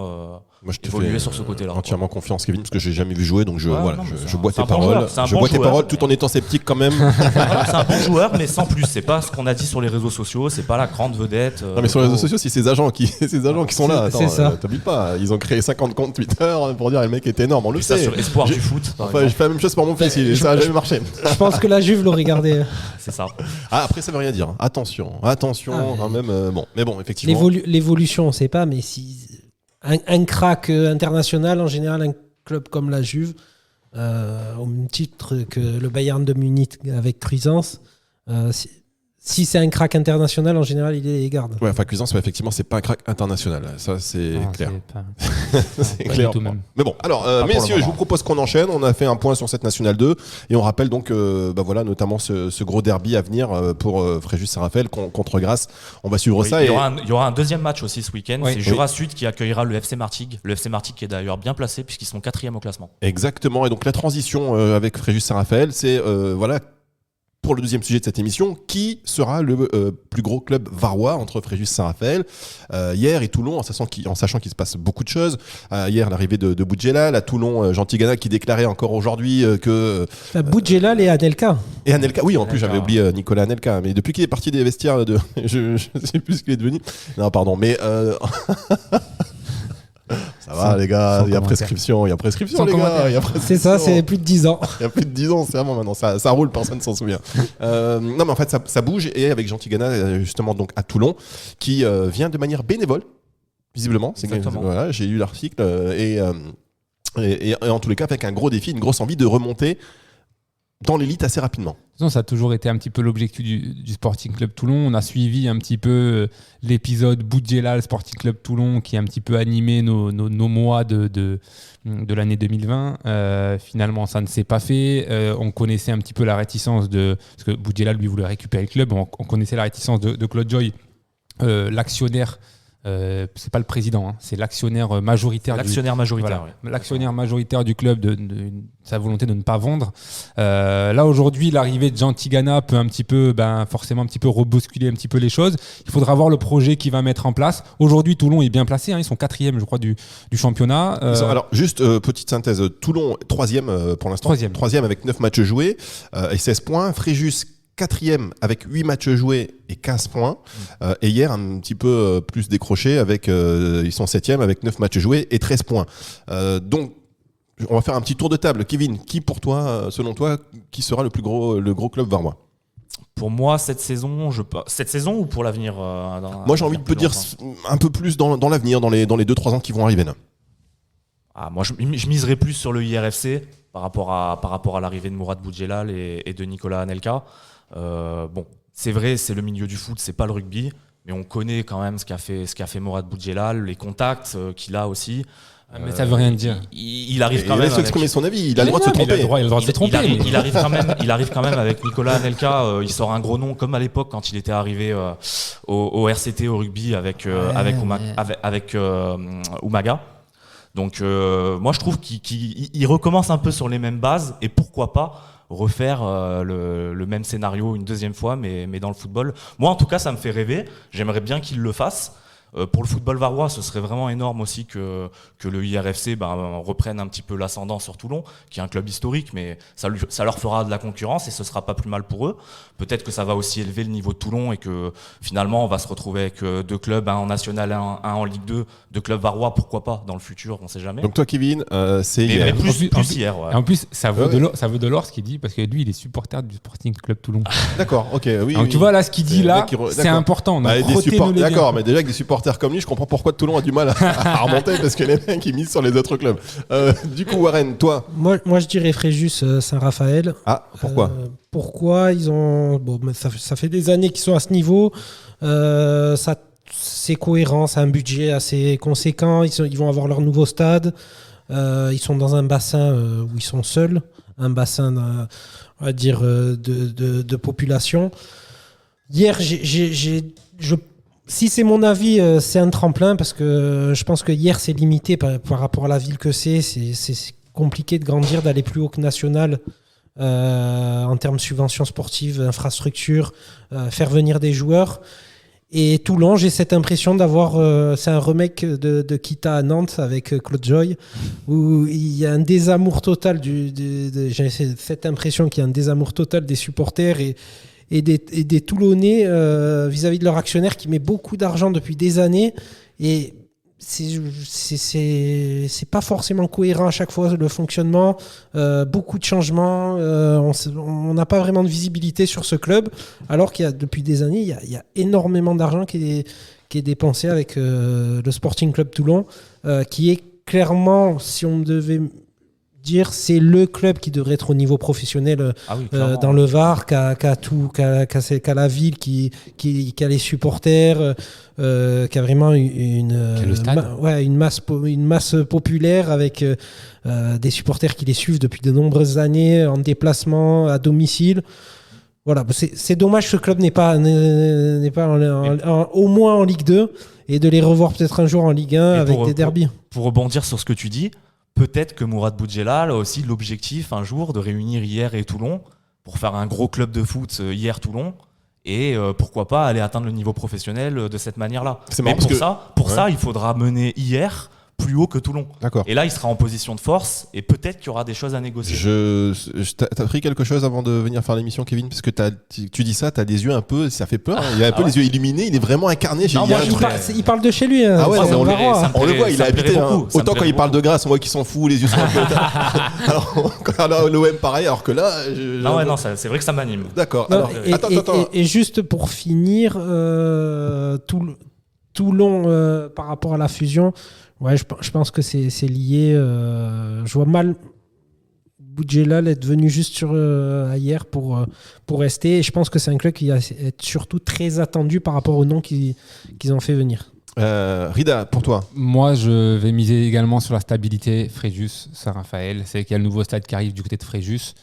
Moi, je te évoluer fais sur ce côté-là. quoi. entièrement confiance, Kevin, parce que j'ai jamais vu jouer, donc Ouais, non, mais je bois c'est tes un bon paroles. joueur, c'est un Je bon bois tes joueur. paroles tout en étant sceptique quand même. Voilà, c'est un bon joueur, mais sans plus. C'est pas ce qu'on a dit sur les réseaux sociaux, c'est pas la grande vedette. Non mais sur les réseaux sociaux, c'est ces agents qui sont là. C'est Attends, ça. t'oublies pas, ils ont créé 50 comptes Twitter pour dire le mec est énorme, on le Et ça sait. sur Espoir J'ai- du foot. par Enfin, j'ai exemple. fait la même chose pour mon fils, ça a jamais marché. Je pense que la Juve l'aurait gardé. C'est ça. Ah, après ça veut rien dire. Attention, Ah, quand même. Bon, mais bon, effectivement. L'évolution, on ne sait pas, mais si un crack international, en général, un club comme la Juve, au même titre que le Bayern de Munich avec Cuisance, si c'est un crack international, en général, il les garde. Ouais, enfin Cuisance, effectivement, c'est pas un crack international. Ça, c'est Non, clair. c'est pas- C'est clair. du tout même. Mais bon, alors, pour messieurs, le je moment. vous propose qu'on enchaîne. On a fait un point sur cette Nationale 2 et on rappelle donc, voilà, notamment ce gros derby à venir pour Fréjus Saint-Raphaël contre Grasse. On va suivre Oui, ça. il y aura un deuxième match aussi ce week-end. Oui. C'est Jura Sud qui accueillera le FC Martigues. Le FC Martigues qui est d'ailleurs bien placé puisqu'ils sont 4e au classement. Exactement. Et donc la transition avec Fréjus Saint-Raphaël, c'est voilà. Pour le deuxième sujet de cette émission, qui sera le plus gros club varois entre Fréjus Saint-Raphaël, hier et Toulon, en sachant qu'il se passe beaucoup de choses. Hier, l'arrivée de Boudjelal, à Toulon, Jean Tigana qui déclarait encore aujourd'hui que... Boudjelal et Anelka. Et Anelka, oui, en plus Anelka. j'avais oublié Nicolas Anelka, mais depuis qu'il est parti des vestiaires, je sais plus ce qu'il est devenu. Non, pardon, mais... Ça va Sans- les gars, sans il y a commentaire. prescription, Sans les gars, commentaire. il y a C'est prescription. ça, c'est plus de 10 ans. Il y a plus de 10 ans, c'est vraiment maintenant, ça roule, personne s'en souvient. Non mais en fait ça bouge et avec Jean Tigana justement donc à Toulon qui vient de manière bénévole, visiblement. Exactement. Voilà, j'ai lu l'article et en tous les cas avec un gros défi, une grosse envie de remonter dans l'élite assez rapidement. De toute façon, ça a toujours été un petit peu l'objectif du Sporting Club Toulon. On a suivi un petit peu l'épisode Boudjelal Sporting Club Toulon qui a un petit peu animé nos mois de l'année 2020. Finalement, ça ne s'est pas fait. On connaissait un petit peu la réticence parce que Boudjelal, lui, voulait récupérer le club. On connaissait la réticence de Claude Joy, l'actionnaire. C'est pas le président, hein, c'est l'actionnaire majoritaire. L'actionnaire majoritaire. Voilà, oui. l'actionnaire majoritaire du club, de sa volonté de ne pas vendre. Là aujourd'hui, l'arrivée de Jean Tigana peut un petit peu, forcément un petit peu rebousculer un petit peu les choses. Il faudra voir le projet qu'il va mettre en place. Aujourd'hui, Toulon est bien placé, hein, ils sont 4e, je crois, du championnat. Alors juste petite synthèse, Toulon 3e pour l'instant, 3e avec 9 matchs joués et 16 points. Fréjus 4e avec 8 matchs joués et 15 points. Et hier, un petit peu plus décroché avec ils sont 7e avec 9 matchs joués et 13 points. Donc on va faire un petit tour de table. Kevin, qui pour toi, selon toi, qui sera le gros club varois? Pour moi, cette saison ou pour l'avenir Moi, j'ai envie de te dire un peu plus dans l'avenir, dans les 2-3 ans qui vont arriver là. Moi, je miserais plus sur le IRFC par rapport à l'arrivée de Mourad Boudjelal et de Nicolas Anelka. c'est vrai, c'est le milieu du foot, c'est pas le rugby, mais on connaît quand même ce qu'a fait Mourad Boudjelal, les contacts qu'il a aussi. Mais ça veut rien dire. Il arrive quand même. Laisse-le exprimer son avis. Il a le droit de se tromper. Il a le droit de se tromper. Il arrive quand même avec Nicolas Anelka. Il sort un gros nom comme à l'époque quand il était arrivé au RCT au rugby avec Umaga. Donc moi je trouve qu'il recommence un peu sur les mêmes bases et pourquoi pas refaire le même scénario une deuxième fois mais dans le football. Moi en tout cas ça me fait rêver. J'aimerais bien qu'il le fasse. Pour le football varois, ce serait vraiment énorme aussi que le IRFC reprenne un petit peu l'ascendant sur Toulon, qui est un club historique, mais ça leur fera de la concurrence et ce sera pas plus mal pour eux. Peut-être que ça va aussi élever le niveau de Toulon et que finalement on va se retrouver avec 2 clubs, un en National, un en Ligue 2, 2 clubs varois, pourquoi pas dans le futur, on sait jamais. Donc toi, Kevin, c'est hier. Mais plus hier. Ouais. En plus, ça vaut de l'or ce qu'il dit, parce que lui, il est supporter du Sporting Club Toulon. D'accord, ok, oui. Donc tu vois là, ce qu'il dit là, c'est important. Donc, d'accord, mais déjà avec des supporters comme lui, je comprends pourquoi Toulon a du mal à remonter parce que les mecs ils misent sur les autres clubs. Du coup, Warren, toi. Moi je dirais Fréjus Saint-Raphaël. Ah, pourquoi Pourquoi ils ont. Bon, ça fait des années qu'ils sont à ce niveau. C'est cohérent, c'est un budget assez conséquent. Ils vont avoir leur nouveau stade. Ils sont dans un bassin où ils sont seuls. Un bassin, on va dire, de population. Hier, si c'est mon avis, c'est un tremplin parce que je pense que hier, c'est limité par rapport à la ville que c'est. C'est compliqué de grandir, d'aller plus haut que national. En termes de subventions sportives, infrastructures, faire venir des joueurs. Et Toulon, j'ai cette impression d'avoir... c'est un remake de Kita à Nantes avec Claude Joy, où il y a un désamour total. J'ai cette impression qu'il y a un désamour total des supporters et des Toulonnais vis-à-vis de leur actionnaire qui met beaucoup d'argent depuis des années. Et c'est pas forcément cohérent à chaque fois le fonctionnement, beaucoup de changements, on n'a pas vraiment de visibilité sur ce club alors qu'il y a depuis des années il y a énormément d'argent qui est dépensé avec le Sporting Club Toulon, qui est clairement, si on devait dire, c'est le club qui devrait être au niveau professionnel dans le Var, qu'a la ville, qui a les supporters, qui a vraiment une masse populaire avec des supporters qui les suivent depuis de nombreuses années en déplacement, à domicile. Voilà, c'est dommage que ce club n'est pas au moins en Ligue 2 et de les revoir peut-être un jour en Ligue 1 avec des derbys. Pour rebondir sur ce que tu dis, peut-être que Mourad Boudjelal a aussi l'objectif un jour de réunir Hier et Toulon pour faire un gros club de foot Hier-Toulon et pourquoi pas aller atteindre le niveau professionnel de cette manière-là. Mais pour ça, il faudra mener Hier plus haut que Toulon. D'accord. Et là, il sera en position de force et peut-être qu'il y aura des choses à négocier. T'as pris quelque chose avant de venir faire l'émission, Kevin? Parce que tu dis ça, t'as des yeux un peu, ça fait peur. Il a un peu les yeux illuminés, il est vraiment incarné. Il parle de chez lui. Ah ouais, on le voit, il a habité. Autant quand il parle de Grasse, on voit qu'ils sont fous, les yeux sont un peu. Alors l'OM pareil, alors que là. Non, c'est vrai que ça m'anime. D'accord. Attends. Et juste pour finir, Toulon par rapport à la fusion. Ouais, je pense que c'est lié. Je vois mal Boudjelal être venu juste hier pour rester. Et je pense que c'est un club qui va être surtout très attendu par rapport au nom qu'ils ont fait venir. Rida, pour toi? Moi, je vais miser également sur la stabilité. Fréjus, Saint-Raphaël. C'est qu'il y a le nouveau stade qui arrive du côté de Fréjus.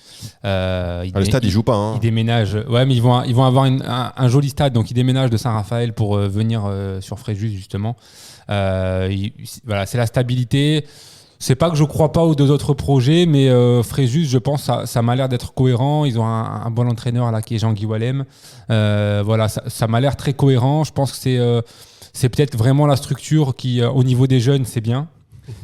Le stade, il joue pas. Hein. Ils déménagent. Ouais, mais ils vont avoir un joli stade. Donc, ils déménagent de Saint-Raphaël pour venir sur Fréjus, justement. Voilà, c'est la stabilité. C'est pas que je crois pas aux 2 autres projets, mais Fréjus, je pense, ça m'a l'air d'être cohérent. Ils ont un bon entraîneur là qui est Jean-Guy Wallem. Voilà, ça m'a l'air très cohérent. Je pense que c'est peut-être vraiment la structure qui, au niveau des jeunes, c'est bien.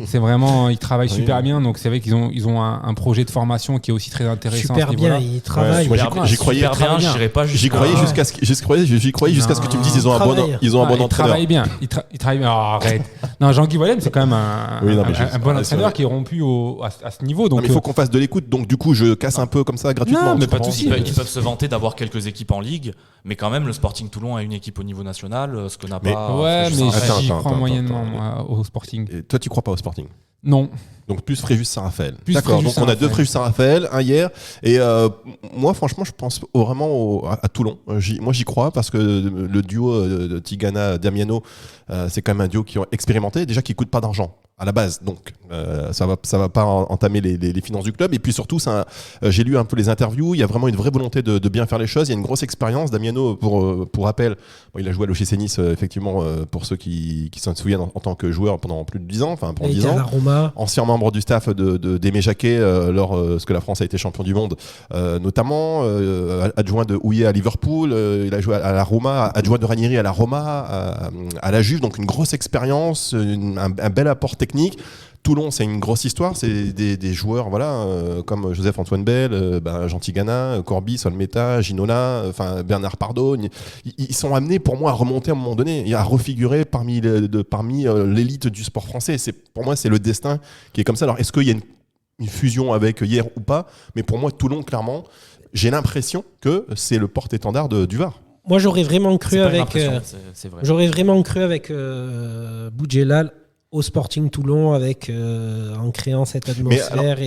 C'est vraiment, ils travaillent super bien, donc c'est vrai qu'ils ont un projet de formation qui est aussi très intéressant. Super bien, ils travaillent. J'y croyais bien. J'y croyais jusqu'à ce que tu me dises ils ont un bon entraîneur. Ils travaillent bien. Ils travaillent bien. Oh, arrête. Non, Jean-Guy Wallem, c'est quand même un bon entraîneur qui est rompu à ce niveau. Donc il faut qu'on fasse de l'écoute. Donc du coup, je casse un peu comme ça gratuitement. Non, mais pas de souci. Ils peuvent se vanter d'avoir quelques équipes en Ligue, mais quand même, le Sporting Toulon a une équipe au niveau national, ce que n'a pas. Ouais, mais j'y crois moyennement au Sporting. Toi, tu crois pas pas au Sporting. Non. Donc plus Fréjus Saint-Raphaël. Plus D'accord, Fréjus donc on a 2 Saint-Raphaël. Fréjus Saint-Raphaël, un hier. Et moi, franchement, je pense à Toulon. Moi, j'y crois parce que le duo de Tigana-Damiano, c'est quand même un duo qui ont expérimenté, déjà qui ne coûte pas d'argent à la base. Donc, ça va pas entamer les finances du club. Et puis surtout, j'ai lu un peu les interviews. Il y a vraiment une vraie volonté de bien faire les choses. Il y a une grosse expérience. Damiano, pour rappel, il a joué à l'OGC Nice, effectivement, pour ceux qui s'en souviennent en tant que joueur pendant plus de 10 ans. Enfin, pendant 10 ans. À la Roma. Ancien membre du staff d'Aimé Jacquet parce que la France a été champion du monde, notamment adjoint de Houillet à Liverpool, il a joué à la Roma, adjoint de Ranieri à la Roma, à la Juve, donc une grosse expérience, un bel apport technique. Toulon, c'est une grosse histoire, c'est des joueurs comme Joseph-Antoine Bell, Jean Tigana, Corby, Solmeta, Ginola, Bernard Pardo. Ils sont amenés pour moi à remonter à un moment donné et à refigurer parmi l'élite du sport français. Pour moi, c'est le destin qui est comme ça. Alors, est-ce qu'il y a une fusion avec hier ou pas? Mais pour moi, Toulon, clairement, j'ai l'impression que c'est le porte-étendard du Var. Moi, j'aurais vraiment cru C'est pas une avec. impression, c'est vrai. J'aurais vraiment cru avec Boudjelal au Sporting Toulon en créant cette atmosphère.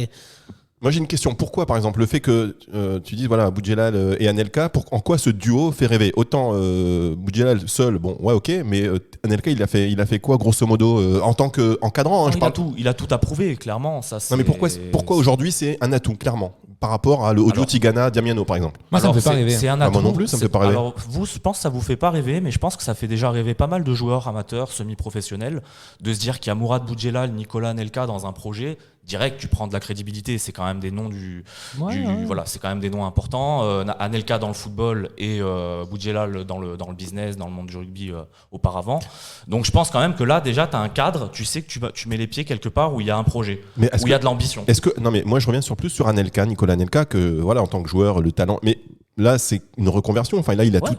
Moi, j'ai une question. Pourquoi, par exemple, le fait que tu dises, Boudjelal et Anelka, en quoi ce duo fait rêver? Autant Boudjelal seul, ok, mais Anelka, il a fait quoi, grosso modo, en tant qu'encadrant Il a tout à prouver, clairement. Ça, non, mais pourquoi aujourd'hui, c'est un atout, clairement, par rapport à audio Tigana, Damiano, par exemple? Moi, ça me fait pas rêver. C'est un Moi atout. non plus, ça me fait pas rêver. Alors, je pense que ça vous fait pas rêver, mais je pense que ça fait déjà rêver pas mal de joueurs amateurs, semi-professionnels, de se dire qu'il y a Mourad Boudjelal, Nicolas Anelka dans un projet. Direct, tu prends de la crédibilité, c'est quand même des noms voilà, c'est quand même des noms importants. Anelka dans le football et Boudjelal dans le business, dans le monde du rugby auparavant. Donc je pense quand même que là déjà tu as un cadre, tu sais que tu mets les pieds quelque part où il y a un projet, où il y a de l'ambition. Non, mais moi je reviens sur Anelka, Nicolas Anelka, que en tant que joueur, le talent, mais là c'est une reconversion. Enfin là il a tout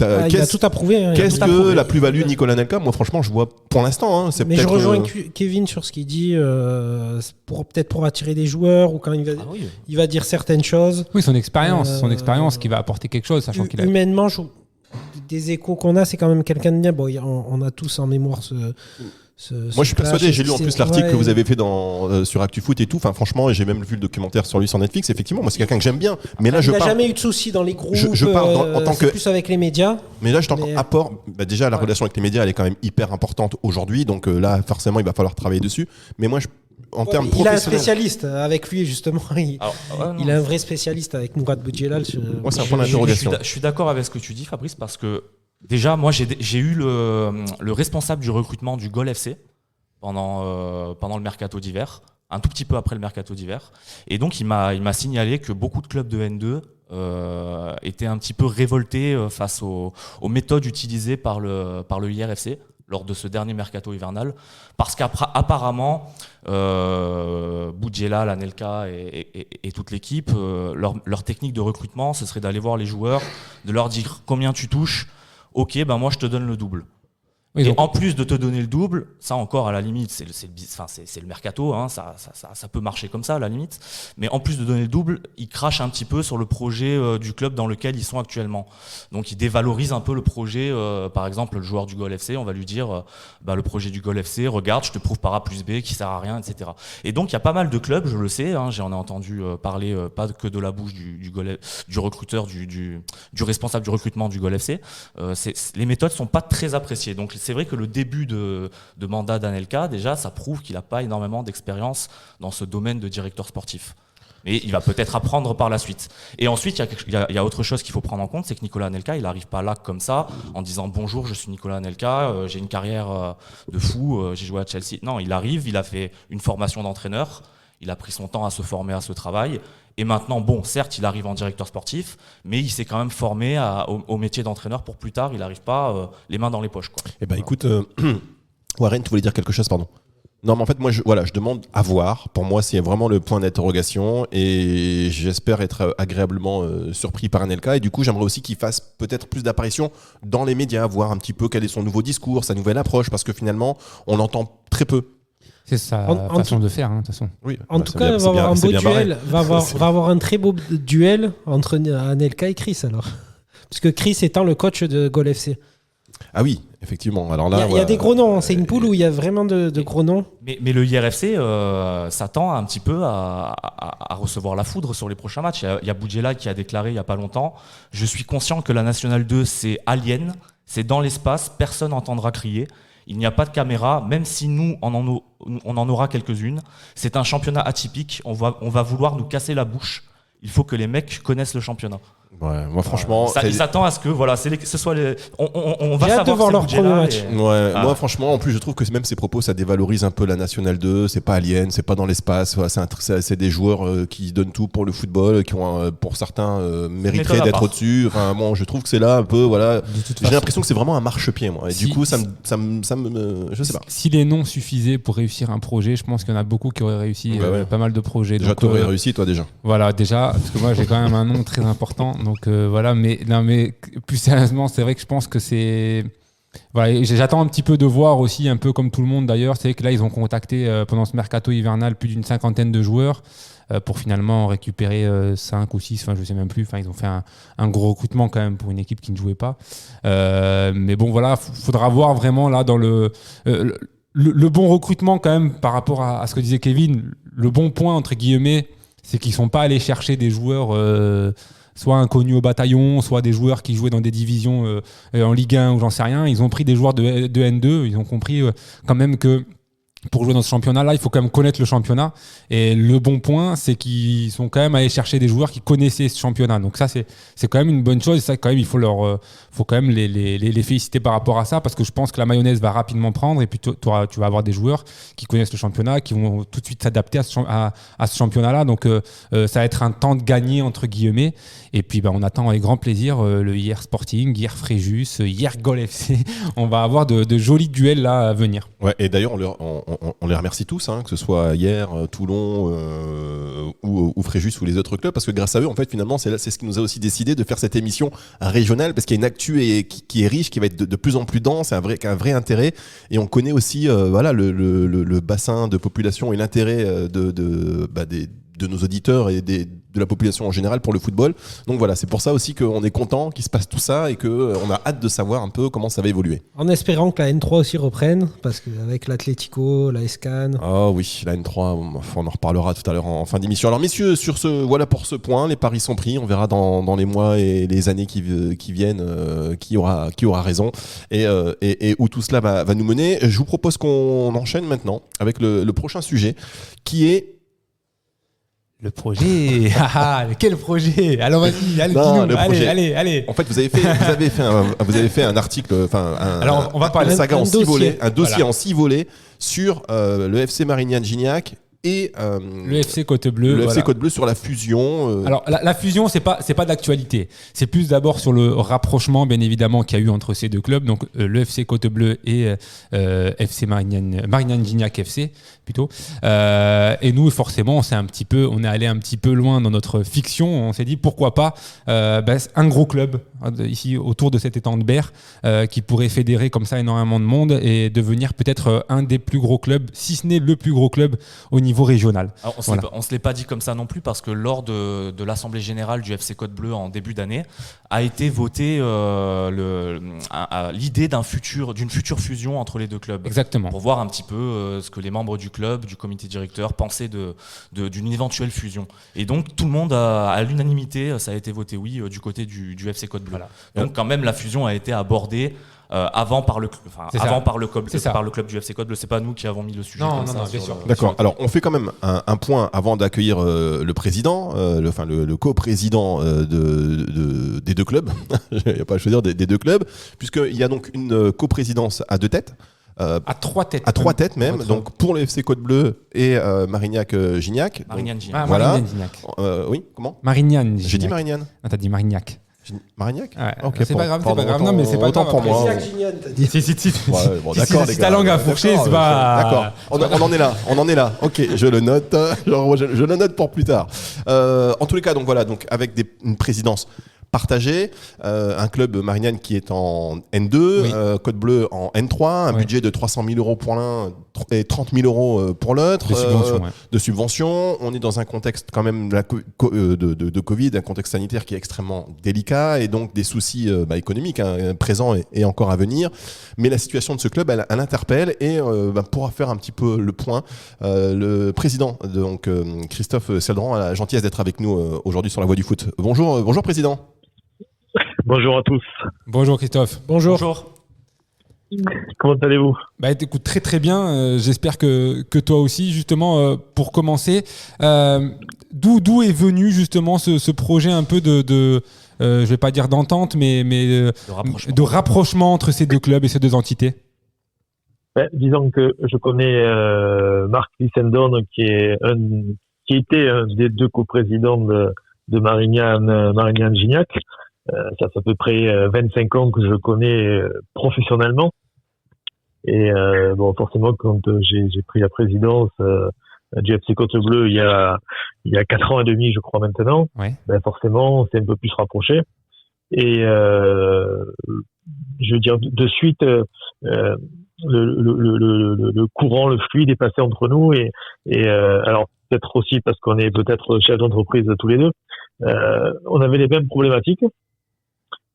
à prouver. Qu'est-ce que la plus-value de Nicolas Anelka? Moi franchement je vois pour l'instant. Mais je rejoins Kevin sur ce qu'il dit, peut-être pour attirer des joueurs ou quand il va dire certaines choses. Oui, son expérience qui va apporter quelque chose, sachant qu'il a... Humainement, des échos qu'on a, c'est quand même quelqu'un de bien. Bon, on a tous en mémoire moi je suis persuadé, j'ai lu en plus l'article que vous avez fait sur ActuFoot et tout, franchement, et j'ai même vu le documentaire sur lui sur Netflix. Effectivement, moi c'est quelqu'un que j'aime bien, mais là il n'a jamais eu de soucis dans les groupes, je parle en tant que plus avec les médias. Mais là je t'entends apport, déjà la relation avec les médias elle est quand même hyper importante aujourd'hui, donc là forcément il va falloir travailler dessus, mais moi en termes il a un professionnels, spécialiste avec lui justement, il a un vrai spécialiste avec Mourad Boudjelal. moi c'est un point d'interrogation. Je suis d'accord avec ce que tu dis, Fabrice, parce que déjà, moi, j'ai eu le responsable du recrutement du Gol FC pendant le mercato d'hiver, un tout petit peu après le mercato d'hiver. Et donc, il m'a signalé que beaucoup de clubs de N2 étaient un petit peu révoltés face aux méthodes utilisées par le IRFC lors de ce dernier mercato hivernal, parce qu'apparemment, Boudjelal, Anelka et toute l'équipe, leur technique de recrutement, ce serait d'aller voir les joueurs, de leur dire combien tu touches. Ok, moi je te donne le double. Oui, et en plus de te donner le double, ça encore à la limite, c'est le mercato, ça peut marcher comme ça à la limite. Mais en plus de donner le double, ils crachent un petit peu sur le projet du club dans lequel ils sont actuellement. Donc ils dévalorisent un peu le projet. Par exemple, le joueur du Gol FC, on va lui dire, le projet du Gol FC, regarde, je te prouve par A plus B qui sert à rien, etc. Et donc il y a pas mal de clubs, je le sais, j'en ai entendu parler, pas que de la bouche du recruteur, du responsable du recrutement du Gol FC. Les méthodes sont pas très appréciées. Donc c'est vrai que le début de mandat d'Anelka, déjà, ça prouve qu'il n'a pas énormément d'expérience dans ce domaine de directeur sportif. Mais il va peut-être apprendre par la suite. Et ensuite, il y a autre chose qu'il faut prendre en compte, c'est que Nicolas Anelka, il n'arrive pas là comme ça, en disant « Bonjour, je suis Nicolas Anelka, j'ai une carrière de fou, j'ai joué à Chelsea ». Non, il arrive, il a fait une formation d'entraîneur, il a pris son temps à se former à ce travail. Et maintenant, certes, il arrive en directeur sportif, mais il s'est quand même formé au métier d'entraîneur pour plus tard. Il n'arrive pas les mains dans les poches, quoi. Eh ben, écoute, Warren, tu voulais dire quelque chose, pardon. Non, mais en fait, moi, je demande à voir. Pour moi, c'est vraiment le point d'interrogation et j'espère être agréablement surpris par Anelka. Et du coup, j'aimerais aussi qu'il fasse peut-être plus d'apparitions dans les médias, voir un petit peu quel est son nouveau discours, sa nouvelle approche, parce que finalement, on l'entend très peu. C'est sa façon de faire, de toute façon. Oui, en tout cas, il va avoir un beau duel. Va avoir un très beau duel entre Anelka et Chris, alors. Puisque Chris étant le coach de Gol FC. Ah oui, effectivement. Alors là, Il y a des gros noms. C'est une poule où il y a vraiment de gros noms. Mais le IRFC s'attend un petit peu à recevoir la foudre sur les prochains matchs. Il y a Boudjela qui a déclaré il n'y a pas longtemps « Je suis conscient que la Nationale 2, c'est alien, c'est dans l'espace, personne n'entendra crier. Il n'y a pas de caméra, même si nous, on en aura quelques-unes. C'est un championnat atypique, on va vouloir nous casser la bouche. Il faut que les mecs connaissent le championnat. » Ouais, moi franchement, il s'attend à ce que ce soit les. On va J'ai hâte de savoir voir leur premier match. Ouais, moi franchement, en plus je trouve que même ces propos, ça dévalorise un peu la Nationale 2. C'est pas alien, c'est pas dans l'espace. Voilà, c'est des joueurs qui donnent tout pour le football, qui ont pour certains mériteraient d'être au-dessus. Enfin bon, je trouve que c'est là un peu voilà. J'ai l'impression que c'est vraiment un marchepied, moi. Et du coup, ça me, je sais pas. Si les noms suffisaient pour réussir un projet, je pense qu'il y en a beaucoup qui auraient réussi pas mal de projets. Déjà, tu aurais réussi, toi déjà. Voilà, déjà, parce que moi j'ai quand même un nom très important. Donc voilà, mais plus sérieusement, c'est vrai que je pense que c'est. Voilà, j'attends un petit peu de voir aussi, un peu comme tout le monde d'ailleurs. C'est que là, ils ont contacté pendant ce mercato hivernal plus d'une 50aine de joueurs pour finalement récupérer 5 ou 6, enfin je sais même plus. Enfin, ils ont fait un gros recrutement quand même pour une équipe qui ne jouait pas. Mais bon, voilà, faudra voir vraiment là dans le bon recrutement quand même par rapport à ce que disait Kevin. Le bon point entre guillemets, c'est qu'ils sont pas allés chercher des joueurs soit inconnus au bataillon, soit des joueurs qui jouaient dans des divisions en Ligue 1 ou j'en sais rien. Ils ont pris des joueurs de N2. Ils ont compris quand même que pour jouer dans ce championnat-là, il faut quand même connaître le championnat. Et le bon point, c'est qu'ils sont quand même allés chercher des joueurs qui connaissaient ce championnat. Donc ça, c'est quand même une bonne chose. Et ça, quand même, il faut quand même les féliciter par rapport à ça, parce que je pense que la mayonnaise va rapidement prendre. Et puis tu vas avoir des joueurs qui connaissent le championnat, qui vont tout de suite s'adapter à ce championnat-là. Donc ça va être un temps de gagner entre guillemets. Et puis on attend avec grand plaisir le hier Sporting, hier Fréjus, hier Gol FC. On va avoir de jolis duels là à venir. Ouais, et d'ailleurs on les remercie tous, que ce soit hier, Toulon ou Fréjus ou les autres clubs, parce que grâce à eux, en fait, finalement, c'est ce qui nous a aussi décidé de faire cette émission régionale, parce qu'il y a une actu qui est riche, qui va être de plus en plus dense, qui a un vrai intérêt, et on connaît aussi le bassin de population et l'intérêt de nos auditeurs et de la population en général pour le football. Donc voilà, c'est pour ça aussi qu'on est content qu'il se passe tout ça et qu'on a hâte de savoir un peu comment ça va évoluer. En espérant que la N3 aussi reprenne, parce qu'avec l'Atlético, la Escan... Oh oui, la N3, on en reparlera tout à l'heure en fin d'émission. Alors messieurs, voilà pour ce point, les paris sont pris, on verra dans les mois et les années qui viennent qui aura raison et où tout cela va nous mener. Je vous propose qu'on enchaîne maintenant avec le prochain sujet qui est le projet. Quel projet? Alors vas-y, allez. En fait, vous avez fait un article, alors on va parler une saga en 6 volets, un dossier en 6 volets sur le FC Marignane-Gignac et le FC Côte-Bleue. Le FC Côte-Bleue sur la fusion. Alors la fusion, c'est pas d'actualité. C'est plus d'abord sur le rapprochement, bien évidemment, qu'il y a eu entre ces deux clubs, donc le FC Côte-Bleue et FC Marignane-Gignac FC plutôt. Et nous, forcément, on est allé un petit peu loin dans notre fiction. On s'est dit pourquoi pas un gros club ici autour de cet étang de Berre qui pourrait fédérer comme ça énormément de monde et devenir peut-être un des plus gros clubs, si ce n'est le plus gros club au niveau régional. Alors, on se l'est pas dit comme ça non plus, parce que lors de l'Assemblée Générale du FC Côte-Bleue en début d'année, a été votée l'idée d'une future fusion entre les deux clubs. Exactement. Pour voir un petit peu ce que les membres du club, du comité directeur pensaient d'une éventuelle fusion. Et donc tout le monde, à l'unanimité, ça a été voté oui du côté du FC Côte-Bleue. Voilà. Donc quand même la fusion a été abordée avant par le club du FC Côte-Bleue. C'est pas nous qui avons mis le sujet comme ça. Non, bien sûr. D'accord. Alors on fait quand même un point avant d'accueillir le président, le co-président des deux clubs. Il n'y a pas à choisir des deux clubs, puisqu'il y a donc une coprésidence à 2 têtes. À 3 têtes. À 3 têtes même. Donc pour le FC Côte-Bleue et Marignac-Gignac. Marignane-Gignac. Voilà. Marignane-Gignac. Oui, comment? Marignane-Gignac. J'ai dit Marignane. Non, t'as dit Marignac. Marignac? Ouais, ok, c'est pas grave, non, mais c'est pas autant grave. pour moi. Si t'as langue à fourcher, c'est pas. D'accord, on en est là. Ok, je le note. Je le note pour plus tard. En tous les cas, donc voilà, donc avec une présidence partagé. Un club Marignane qui est en N2, Oui. Côte Bleue en N3, un Oui. budget de 300 000 euros pour l'un et 30 000 euros pour l'autre. De subventions, ouais. De subventions. On est dans un contexte quand même de Covid, un contexte sanitaire qui est extrêmement délicat et donc des soucis économiques présents et encore à venir. Mais la situation de ce club, elle interpelle et pour faire un petit peu le point, le président, donc Christophe Celdran, a la gentillesse d'être avec nous aujourd'hui sur La Voix du Foot. Bonjour président. Bonjour à tous. Bonjour Christophe. Bonjour. Comment allez-vous? Écoute, très très bien. J'espère que toi aussi. Justement, pour commencer, d'où est venu justement ce projet un peu je vais pas dire d'entente, mais de rapprochement entre ces deux clubs et ces deux entités? Disons que je connais Marc Lissendon, qui était un des deux coprésidents de Marignane Gignac. Ça fait à peu près 25 ans que je connais professionnellement. Et forcément, quand j'ai pris la présidence du FC Côte Bleue il y a 4 ans et demi, je crois maintenant, Ouais. Forcément, on s'est un peu plus rapproché. Et je veux dire, de suite, le courant, le fluide est passé entre nous. Et alors peut-être aussi parce qu'on est peut-être chefs d'entreprise tous les deux, on avait les mêmes problématiques.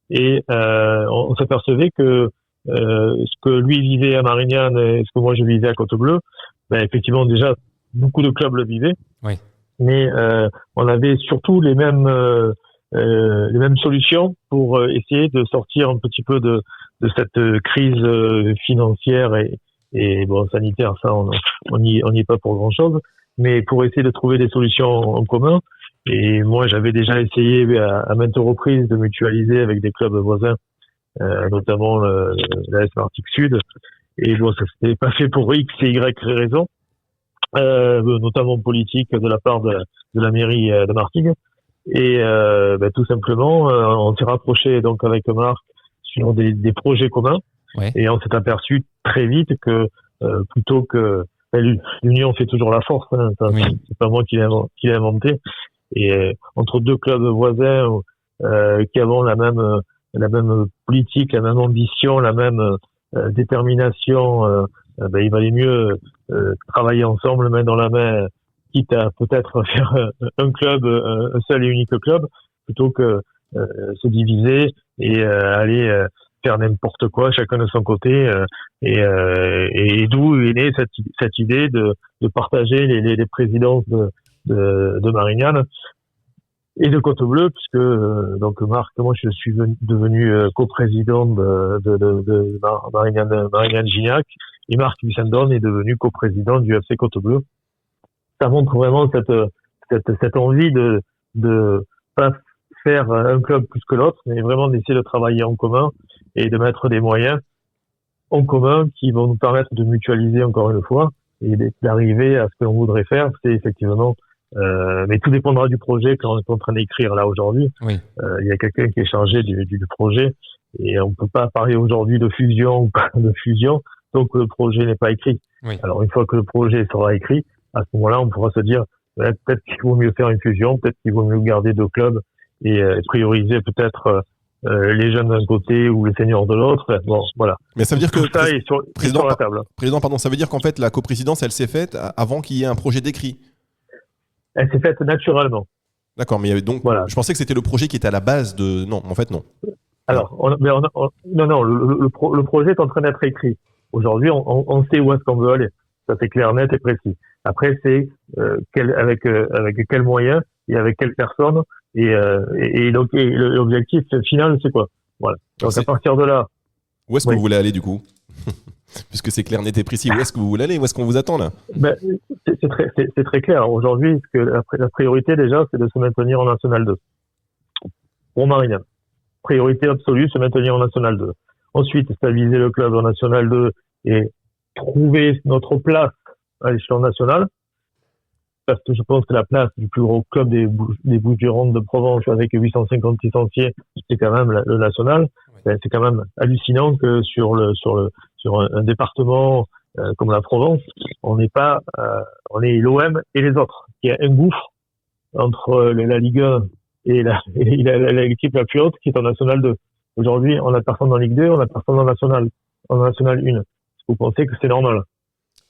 Et on s'apercevait que ce que lui vivait à Marignane et ce que moi je vivais à Côte Bleue, effectivement déjà beaucoup de clubs le vivaient. Oui. Mais on avait surtout les mêmes solutions pour essayer de sortir un petit peu de cette crise financière et sanitaire. Ça, on n'y est pas pour grand chose. Mais pour essayer de trouver des solutions en commun. Et moi, j'avais déjà essayé à maintes reprises de mutualiser avec des clubs voisins, notamment l'AS Martigues Sud. Et ça s'était pas fait pour X et Y raisons, notamment politique de la part de la mairie de Martigues. Et tout simplement, on s'est rapproché donc avec Marc sur des projets communs. Ouais. Et on s'est aperçu très vite que plutôt que l'union fait toujours la force. Oui. C'est pas moi qui l'ai inventé. Et entre deux clubs voisins qui avons la même politique, la même ambition, la même détermination, il valait mieux travailler ensemble, main dans la main, quitte à peut-être faire un club, un seul et unique club, plutôt que se diviser et aller faire n'importe quoi, chacun de son côté. Et d'où est née cette idée de partager les présidences de Marignane et de Côte Bleue, puisque donc Marc, moi je suis devenu coprésident de Marignane Gignac, et Marc Lissendon est devenu coprésident du FC Côte Bleue. Ça montre vraiment cette envie de pas faire un club plus que l'autre, mais vraiment d'essayer de travailler en commun et de mettre des moyens en commun qui vont nous permettre de mutualiser encore une fois et d'arriver à ce que l'on voudrait faire. C'est effectivement mais tout dépendra du projet qu'on est en train d'écrire là aujourd'hui. Oui. Il y a quelqu'un qui est chargé du projet et on peut pas parler aujourd'hui de fusion ou pas de fusion tant que le projet n'est pas écrit. Oui. Alors une fois que le projet sera écrit, à ce moment-là, on pourra se dire peut-être qu'il vaut mieux faire une fusion, peut-être qu'il vaut mieux garder deux clubs et prioriser peut-être les jeunes d'un côté ou les seniors de l'autre. Bon, voilà. Mais ça veut dire que Tout ça est sur la table. Président, pardon, ça veut dire qu'en fait la coprésidence, elle s'est faite avant qu'il y ait un projet d'écrit. Elle s'est faite naturellement. D'accord, mais il y avait donc, Voilà. je pensais que c'était le projet qui était à la base de. Non, en fait, non. Alors, le projet est en train d'être écrit. Aujourd'hui, on sait où est-ce qu'on veut aller. Ça, c'est clair, net et précis. Après, c'est avec quels moyens et avec quelles personnes et donc l'objectif final, c'est quoi? Voilà. Donc à partir de là. Où est-ce que vous voulez aller du coup? Puisque c'est clair, net et précis. Où est-ce que vous voulez aller? Où est-ce qu'on vous attend là? C'est très clair. Aujourd'hui, la priorité déjà, c'est de se maintenir en National 2. Pour Marignane. Priorité absolue, se maintenir en National 2. Ensuite, stabiliser le club en National 2 et trouver notre place à l'échelon national. Parce que je pense que la place du plus gros club des Bouches-du-Rhône de Provence avec 850 licenciés, c'est quand même le national. C'est quand même hallucinant que sur un département comme la Provence, on est l'OM et les autres. Il y a un gouffre entre la Ligue 1 et il a l'équipe la plus haute qui est en National 2. Aujourd'hui, on a personne en Ligue 2, on a personne en National 1. Vous pensez que c'est normal?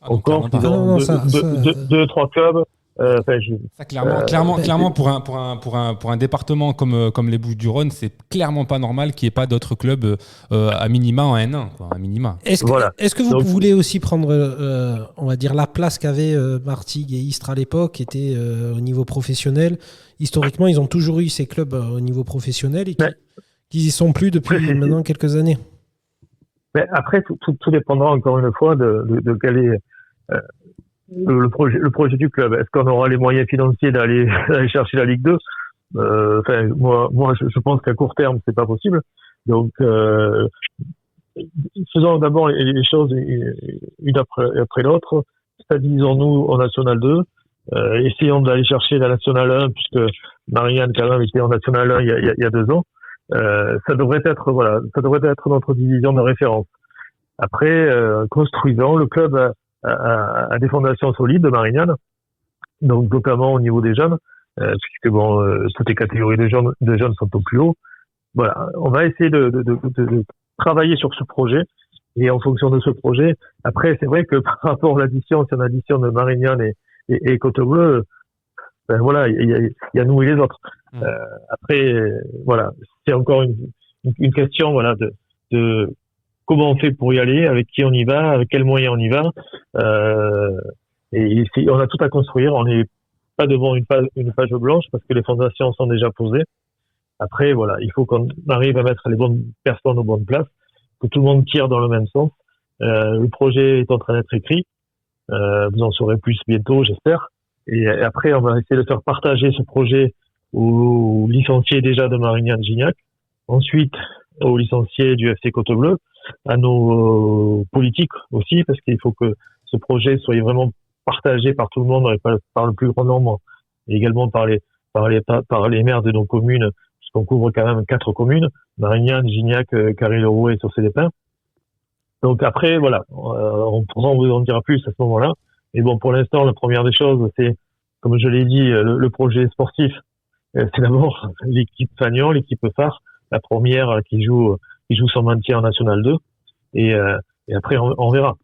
Encore, ils ont deux, trois clubs. Ça, clairement, pour un département comme les Bouches-du-Rhône, c'est clairement pas normal qu'il n'y ait pas d'autres clubs à minima en N1, quoi, à minima. Est-ce que vous voulez aussi prendre, on va dire, la place qu'avaient Martigues et Istres à l'époque, qui étaient au niveau professionnel? Historiquement, ils ont toujours eu ces clubs au niveau professionnel et qui y sont plus depuis maintenant quelques années. Mais après, tout dépendra encore une fois de quel est le projet du club. Est-ce qu'on aura les moyens financiers d'aller chercher la Ligue 2? Moi, je pense qu'à court terme, c'est pas possible. Donc, faisons d'abord les choses une après l'autre. Stabilisons-nous en National 2. Essayons d'aller chercher la National 1, puisque Marignane, quand même, était en National 1 il y a 2 ans. Ça devrait être notre division de référence. Après, construisons. Le club à des fondations solides de Marignane, donc notamment au niveau des jeunes, puisque toutes les catégories de jeunes sont au plus haut. Voilà, on va essayer de travailler sur ce projet, et en fonction de ce projet, après c'est vrai que par rapport à l'addition, si on additionne de Marignane et Côte-Bleue, il y a nous et les autres. Après, voilà, c'est encore une question, voilà, de comment on fait pour y aller, avec qui on y va, avec quels moyens on y va. Et ici, on a tout à construire. On n'est pas devant une page blanche parce que les fondations sont déjà posées. Après, voilà, il faut qu'on arrive à mettre les bonnes personnes aux bonnes places, que tout le monde tire dans le même sens. Le projet est en train d'être écrit. Vous en saurez plus bientôt, j'espère. Et après, on va essayer de faire partager ce projet aux licenciés déjà de Marignane-Gignac. Ensuite, aux licenciés du FC Côte-Bleue, à nos politiques aussi, parce qu'il faut que ce projet soit vraiment partagé par tout le monde et par le plus grand nombre, et également par les maires de nos communes, puisqu'on couvre quand même 4 communes, Marignane, Gignac, Carry-le-Rouet et Saucé-les-Pins. Donc après, voilà, on pourra vous en dire plus à ce moment-là. Et bon, pour l'instant, la première des choses, c'est, comme je l'ai dit, le projet sportif. C'est d'abord l'équipe Fagnon, l'équipe phare, la première qui joue son maintien en National 2. Et après, on verra.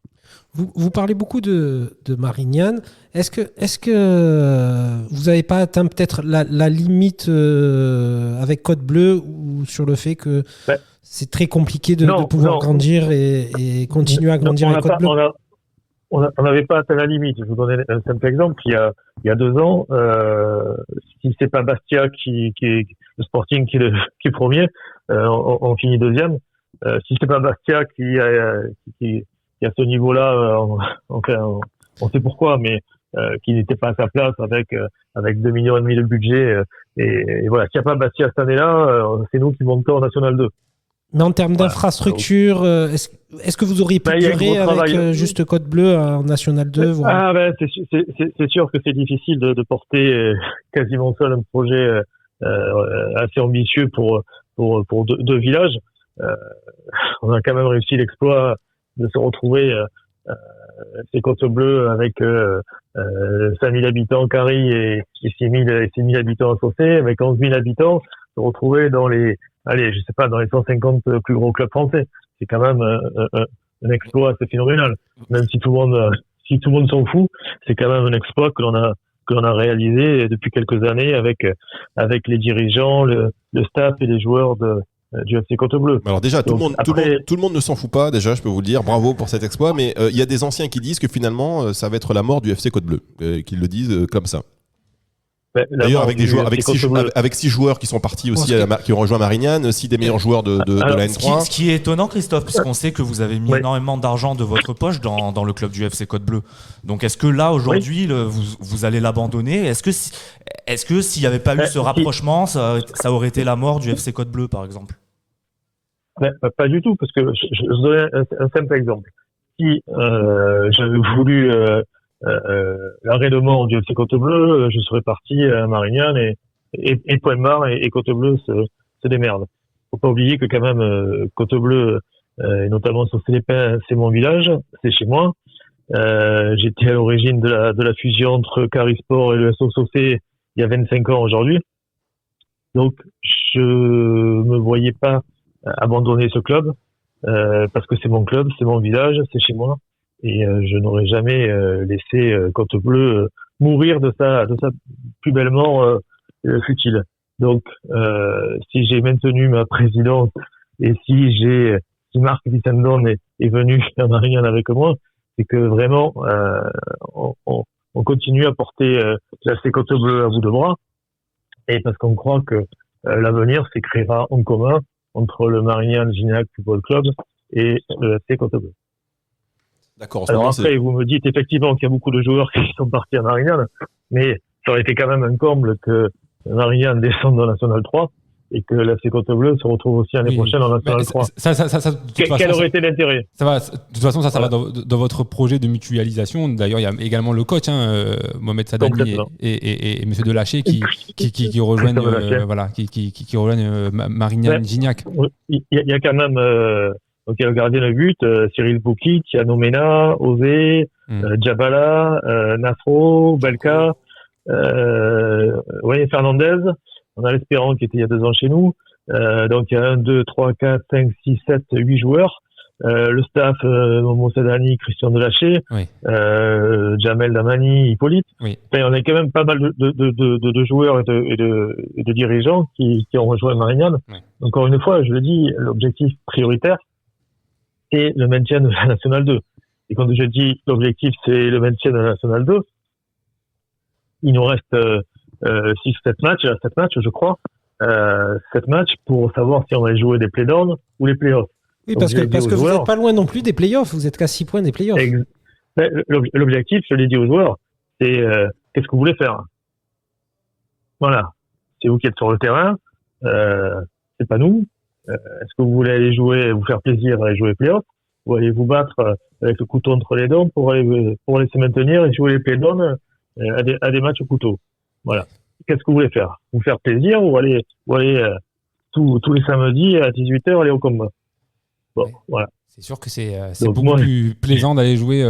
Vous parlez beaucoup de Marignane. Est-ce que vous n'avez pas atteint peut-être la limite avec Côte-Bleue, ou sur le fait que c'est très compliqué de pouvoir grandir et continuer à grandir avec Côte-Bleue? On n'avait pas atteint la limite. Je vous donne un simple exemple. Il y a 2 ans, si c'est pas Bastia qui est le Sporting qui est premier, on finit deuxième. Si c'est pas Bastia qui à ce niveau-là, on sait pourquoi, mais qui n'était pas à sa place avec 2,5 millions de budget. Et voilà, s'il n'y a pas Bastia cette année-là, c'est nous qui montons en National 2. Mais en termes d'infrastructure, est-ce que vous auriez pu durer avec juste Côte-Bleue en National 2 c'est sûr que c'est difficile de porter quasiment seul un projet assez ambitieux pour 2 villages. On a quand même réussi l'exploit de se retrouver ces Côte-Bleue avec 5000 habitants Carry et 6000 habitants associés, avec 11 000 habitants, se retrouver dans les 150 plus gros clubs français. C'est quand même un exploit assez phénoménal. Même si tout le monde s'en fout, c'est quand même un exploit que l'on a réalisé depuis quelques années avec les dirigeants, le staff et les joueurs du FC Côte-Bleue. Alors déjà, tout le monde ne s'en fout pas, déjà, je peux vous le dire, bravo pour cet exploit, mais il y a des anciens qui disent que finalement, ça va être la mort du FC Côte-Bleue, qu'ils le disent comme ça. D'ailleurs, avec 6 joueurs qui sont partis aussi, qui ont rejoint Marignane, 6 des meilleurs joueurs de la N3. Ce qui est étonnant, Christophe, puisqu'on sait que vous avez mis énormément d'argent de votre poche dans le club du FC Côte-Bleue. Donc, est-ce que là, aujourd'hui, vous allez l'abandonner? Est-ce que s'il n'y avait pas eu ce rapprochement, ça aurait été la mort du FC Côte-Bleue, par exemple? Pas du tout, parce que je vous donne un simple exemple. Si j'avais voulu l'arrêt de mort du FC Côte-Bleue, je serais parti à Marignane et point barre, et Côte-Bleue se démerde. Faut pas oublier que quand même Côte-Bleue, et notamment sur Saucé-les-Pins, c'est mon village, c'est chez moi. J'étais à l'origine de la fusion entre Carry Sport et le SO Saucé il y a 25 ans aujourd'hui. Donc, je me voyais pas abandonner ce club parce que c'est mon club, c'est mon village, c'est chez moi, et je n'aurais jamais laissé Côte-Bleue mourir de sa plus bellement fut-il. Donc, si j'ai maintenu ma présidence et si Marc Vissendon est venu à Marignane avec moi, c'est que vraiment on continue à porter l'AC Côte-Bleue à bout de bras, et parce qu'on croit que l'avenir s'écrira en commun entre le Marignane-Gignac Football Club et le AC Côte-Bleue. D'accord. Alors après, vous me dites effectivement qu'il y a beaucoup de joueurs qui sont partis à Marignane, mais ça aurait été quand même un comble que Marignane descende dans National 3 et que la Côte-Bleue se retrouve aussi l'année prochaine en National 3. Quel aurait été l'intérêt ? Ça va. De toute façon, ça va dans votre projet de mutualisation. D'ailleurs, il y a également le coach, Mohamed Sadani et Monsieur Delaché qui rejoignent, qui rejoignent Marignane-Gignac. Il y a quand même donc il y a le gardien de but, Cyril Boukic, il y a Nomena, Osé, Djabala, Nasro, Belka, Fernandez. On a l'Espérant qui était il y a 2 ans chez nous. Donc il y a 1, 2, 3, 4, 5, 6, 7, 8 joueurs. Le staff, Momo Sadani, Christian Delaché, Jamel Damani, Hippolyte. Oui. Enfin, on a quand même pas mal de joueurs et de dirigeants qui ont rejoint Marignane. Oui. Encore une fois, je le dis, l'objectif prioritaire, c'est le maintien de la Nationale 2. Et quand je dis l'objectif, c'est le maintien de la Nationale 2, il nous reste 7 matchs, je crois. 7 matchs pour savoir si on va jouer des play-downs ou les play-offs. Oui, parce que vous n'êtes pas loin non plus des play-offs, vous êtes qu'à 6 points des play-offs. L'objectif, je l'ai dit aux joueurs, c'est qu'est-ce que vous voulez faire ? Voilà. C'est vous qui êtes sur le terrain, c'est pas nous. Est-ce que vous voulez aller jouer, vous faire plaisir et jouer les play-offs ? Vous allez vous battre avec le couteau entre les dents pour aller se maintenir et jouer les play-downs à des matchs au couteau. Voilà. Qu'est-ce que vous voulez faire ? Vous faire plaisir ou aller tous les samedis à 18h aller au combat ? Bon, voilà. C'est sûr que c'est beaucoup plus plaisant d'aller jouer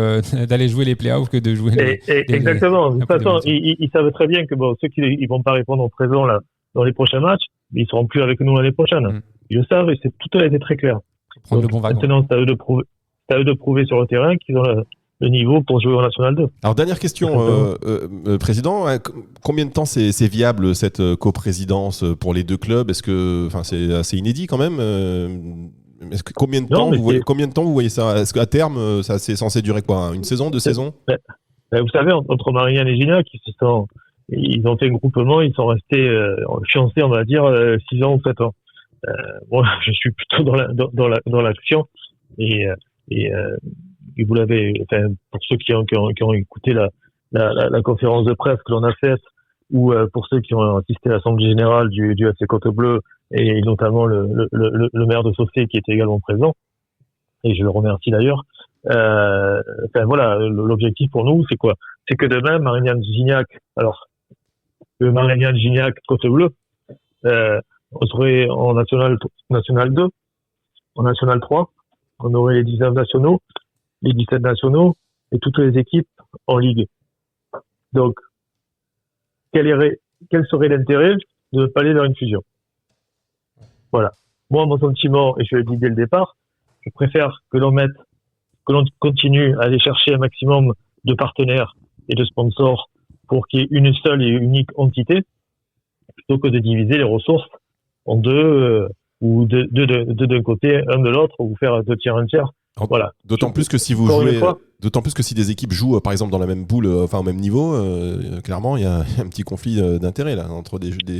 les playoffs que de jouer exactement. De toute façon, ils savent très bien que ceux qui ils vont pas répondre présent là dans les prochains matchs, ils seront plus avec nous l'année prochaine. Ils le savent et tout a été très clair. Donc, maintenant, c'est à eux de prouver sur le terrain qu'ils ont le niveau pour jouer en National 2. Alors, dernière question, Président. Combien de temps c'est viable cette coprésidence pour les 2 clubs ? Est-ce que, c'est assez inédit quand même combien de temps vous voyez ça ? Est-ce qu'à terme, ça c'est censé durer quoi ? Une saison, 2 saisons ? Vous savez, entre Marignane et Gignac, ils ont fait un groupement, ils sont restés fiancés, on va dire, 6 ans ou 7 ans. Moi, je suis plutôt dans l'action et vous l'avez, pour ceux qui ont écouté la conférence de presse que l'on a faite, ou pour ceux qui ont assisté à l'Assemblée Générale du FC Côte-Bleue, et notamment le maire de Saucé qui était également présent, et je le remercie d'ailleurs. Voilà, l'objectif pour nous, c'est quoi ? C'est que demain, Marignane-Gignac, alors, le Marignane-Gignac Côte-Bleue, on serait en National 2, en National 3, on aurait les 19 nationaux, les 17 nationaux, et toutes les équipes en Ligue. Donc, quel serait l'intérêt de ne pas aller vers une fusion ? Voilà. Moi, mon sentiment, et je l'ai dit dès le départ, je préfère que l'on continue à aller chercher un maximum de partenaires et de sponsors pour qu'il y ait une seule et unique entité, plutôt que de diviser les ressources en 2, ou d'un côté, un de l'autre, ou faire 2 tiers, 1 tiers. Voilà. D'autant plus que si des équipes jouent par exemple dans la même poule, au même niveau, clairement il y a un petit conflit d'intérêts là entre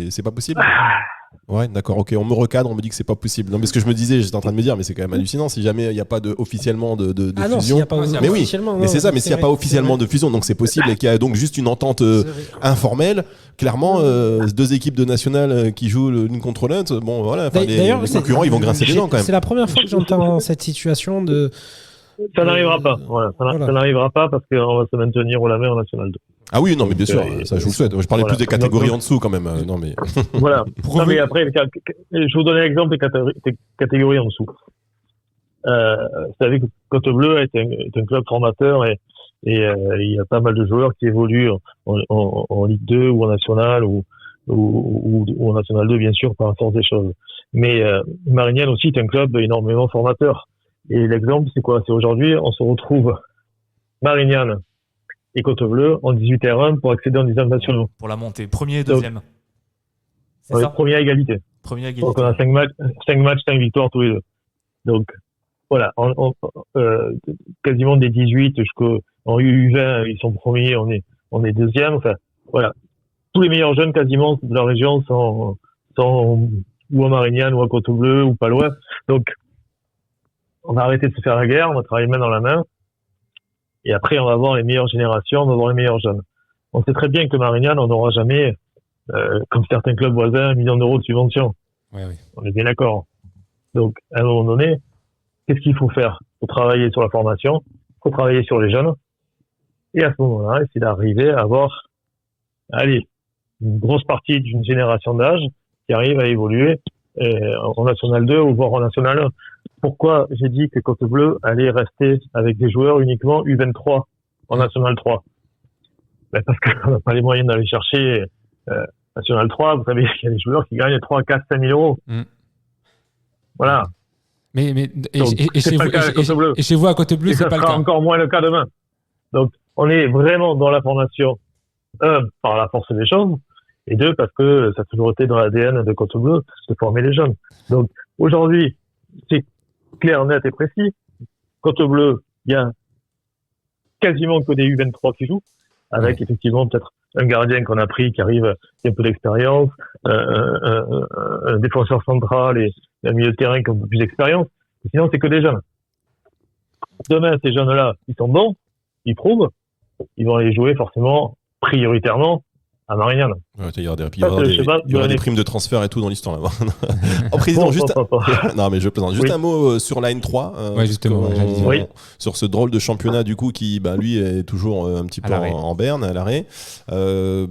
c'est pas possible. Ouais, d'accord, ok, on me recadre, on me dit que c'est pas possible. Non, mais ce que je me disais, j'étais en train de me dire, mais c'est quand même hallucinant si jamais il n'y a pas officiellement de fusion. Non, y a pas mais oui, mais c'est ça, mais s'il n'y a pas officiellement de fusion, donc c'est possible et qu'il y a donc juste une entente informelle. Clairement, 2 équipes de nationale qui jouent l'une contre l'autre, bon voilà, les concurrents ils vont grincer les dents quand même. C'est la première fois que j'entends cette situation de. Ça n'arrivera pas, ça n'arrivera pas parce qu'on va se maintenir au la main en National 2. Ah oui, non, mais bien sûr, ça je vous le souhaite. Je parlais plus des catégories en dessous quand même. Non, mais... Voilà. Non, mais après, je vous donne l'exemple des catégories en dessous. Vous savez que Côte-Bleue est un club formateur et il y a pas mal de joueurs qui évoluent en Ligue 2 ou en National ou ou en National 2, bien sûr, par la force des choses. Mais Marignane aussi est un club énormément formateur. Et l'exemple, c'est quoi? C'est aujourd'hui, on se retrouve Marignane et Côte-Bleue en 18 R1 pour accéder en 19 nationaux. Pour la montée, premier et deuxième. C'est ça? Première égalité. Première égalité. Donc on a 5 matchs, 5 victoires tous les deux. Donc voilà, quasiment des 18 jusqu'en U20, ils sont premiers, on est deuxième. Enfin voilà, tous les meilleurs jeunes quasiment de la région sont ou à Marignane ou à Côte-Bleue ou pas loin. Donc on va arrêter de se faire la guerre, on va travailler main dans la main. Et après, on va avoir les meilleures générations, on va avoir les meilleurs jeunes. On sait très bien que Marignane, on n'aura jamais, comme certains clubs voisins, 1 million d'euros de subvention. Oui. On est bien d'accord. Donc, à un moment donné, qu'est-ce qu'il faut faire? Il faut travailler sur la formation, il faut travailler sur les jeunes. Et à ce moment-là, essayer d'arriver à avoir, une grosse partie d'une génération d'âge qui arrive à évoluer en National 2 ou voire en National 1. Pourquoi j'ai dit que Côte-Bleue allait rester avec des joueurs uniquement U23 en National 3? Parce qu'on n'a pas les moyens d'aller chercher National 3. Vous savez qu'il y a des joueurs qui gagnent 3, 4, 5 000 euros. Voilà. Mais Donc, chez vous à Côte-Bleue, c'est pas le cas. Ça sera encore moins le cas demain. Donc, on est vraiment dans la formation, par la force des choses, et 2, parce que ça a toujours été dans l'ADN de Côte-Bleue de former les jeunes. Donc, aujourd'hui, c'est clair, net et précis. Côte-Bleue, il y a quasiment que des U23 qui jouent, avec effectivement peut-être un gardien qu'on a pris qui arrive, qui a un peu d'expérience, un défenseur central et un milieu de terrain qui a un peu plus d'expérience. Sinon, c'est que des jeunes. Demain, ces jeunes-là, ils sont bons, ils prouvent, ils vont aller jouer forcément, prioritairement, à Marignane. Ouais, il y aura des primes de transfert et tout dans l'histoire là-bas. En président, non mais je plaisante. Juste un mot sur la N3. Justement. Sur ce drôle de championnat du coup qui, lui, est toujours un petit peu en berne, à l'arrêt. Déjà,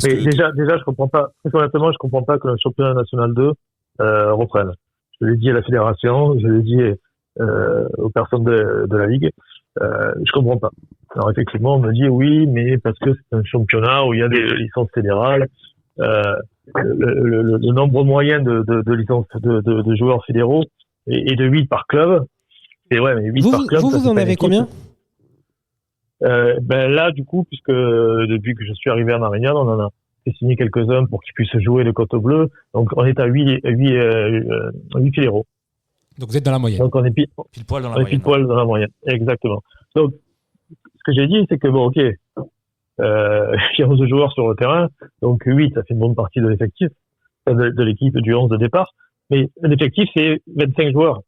je comprends pas. Honnêtement, je comprends pas que le championnat national 2 reprenne. Je l'ai dit à la fédération, je l'ai dit aux personnes de la ligue. Je comprends pas. Alors effectivement, on me dit oui, mais parce que c'est un championnat où il y a des licences fédérales, le nombre moyen de licences de joueurs fédéraux est de 8 par club. Et ouais, mais 8 par club. Vous en avez combien? Là, du coup, puisque depuis que je suis arrivé à Marignane, on en a fait signer quelques-uns pour qu'ils puissent jouer le Côte-Bleue. Donc on est à 8 fédéraux. Donc vous êtes dans la moyenne. Donc on est pile poil dans la moyenne. Pile poil dans la moyenne, exactement. Donc ce que j'ai dit, c'est que bon, ok, il y a 11 joueurs sur le terrain, donc 8, ça fait une bonne partie de l'effectif, de l'équipe du 11 de départ, mais l'effectif c'est 25 joueurs.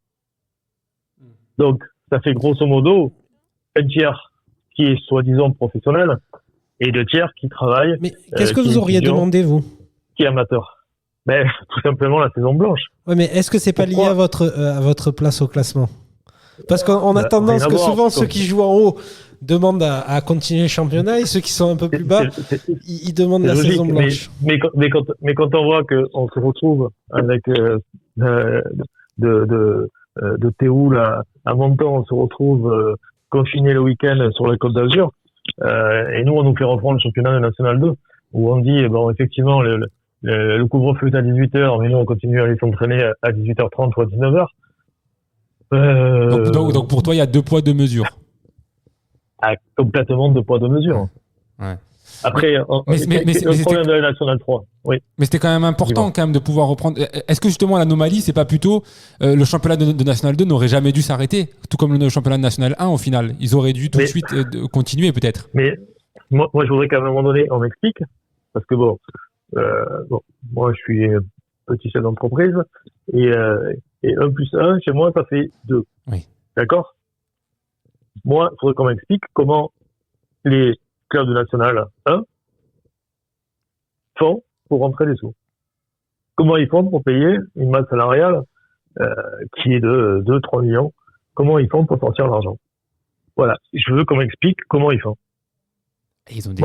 Donc ça fait grosso modo un tiers qui est soi-disant professionnel et 2 tiers qui travaillent. Mais qu'est-ce que vous auriez demandé, vous? Qui est amateur. Mais tout simplement la saison blanche. Oui, mais est-ce que c'est pas lié à votre place au classement? Parce qu'on a tendance que souvent ceux qui jouent en haut demandent à continuer le championnat et ceux qui sont un peu plus bas, ils demandent la saison blanche. Mais quand on voit qu'on se retrouve avec de Théoul à Menton, on se retrouve confiné le week-end sur la Côte d'Azur, et nous on nous fait reprendre le championnat national 2 où on dit bon effectivement le couvre-feu est à 18h, mais nous on continue à aller s'entraîner à 18h30 ou à 19h. Donc pour toi, il y a 2 poids 2 mesures. Complètement 2 poids 2 mesures. Ouais. Après, c'est le problème de la National 3. Oui. Mais c'était quand même important quand même de pouvoir reprendre. Est-ce que justement l'anomalie, c'est pas plutôt le championnat de National 2 n'aurait jamais dû s'arrêter, tout comme le championnat de National 1 au final. Ils auraient dû tout de suite continuer peut-être. Mais moi, je voudrais qu'à un moment donné, on m'explique, parce que moi, je suis petit chef d'entreprise et 1 plus 1, chez moi, ça fait 2. Oui. D'accord? Moi, il faudrait qu'on m'explique comment les clubs de National 1 font pour rentrer des sous. Comment ils font pour payer une masse salariale qui est de 2-3 millions. Comment ils font pour sortir l'argent. Voilà. Je veux qu'on m'explique comment ils font. Ils ont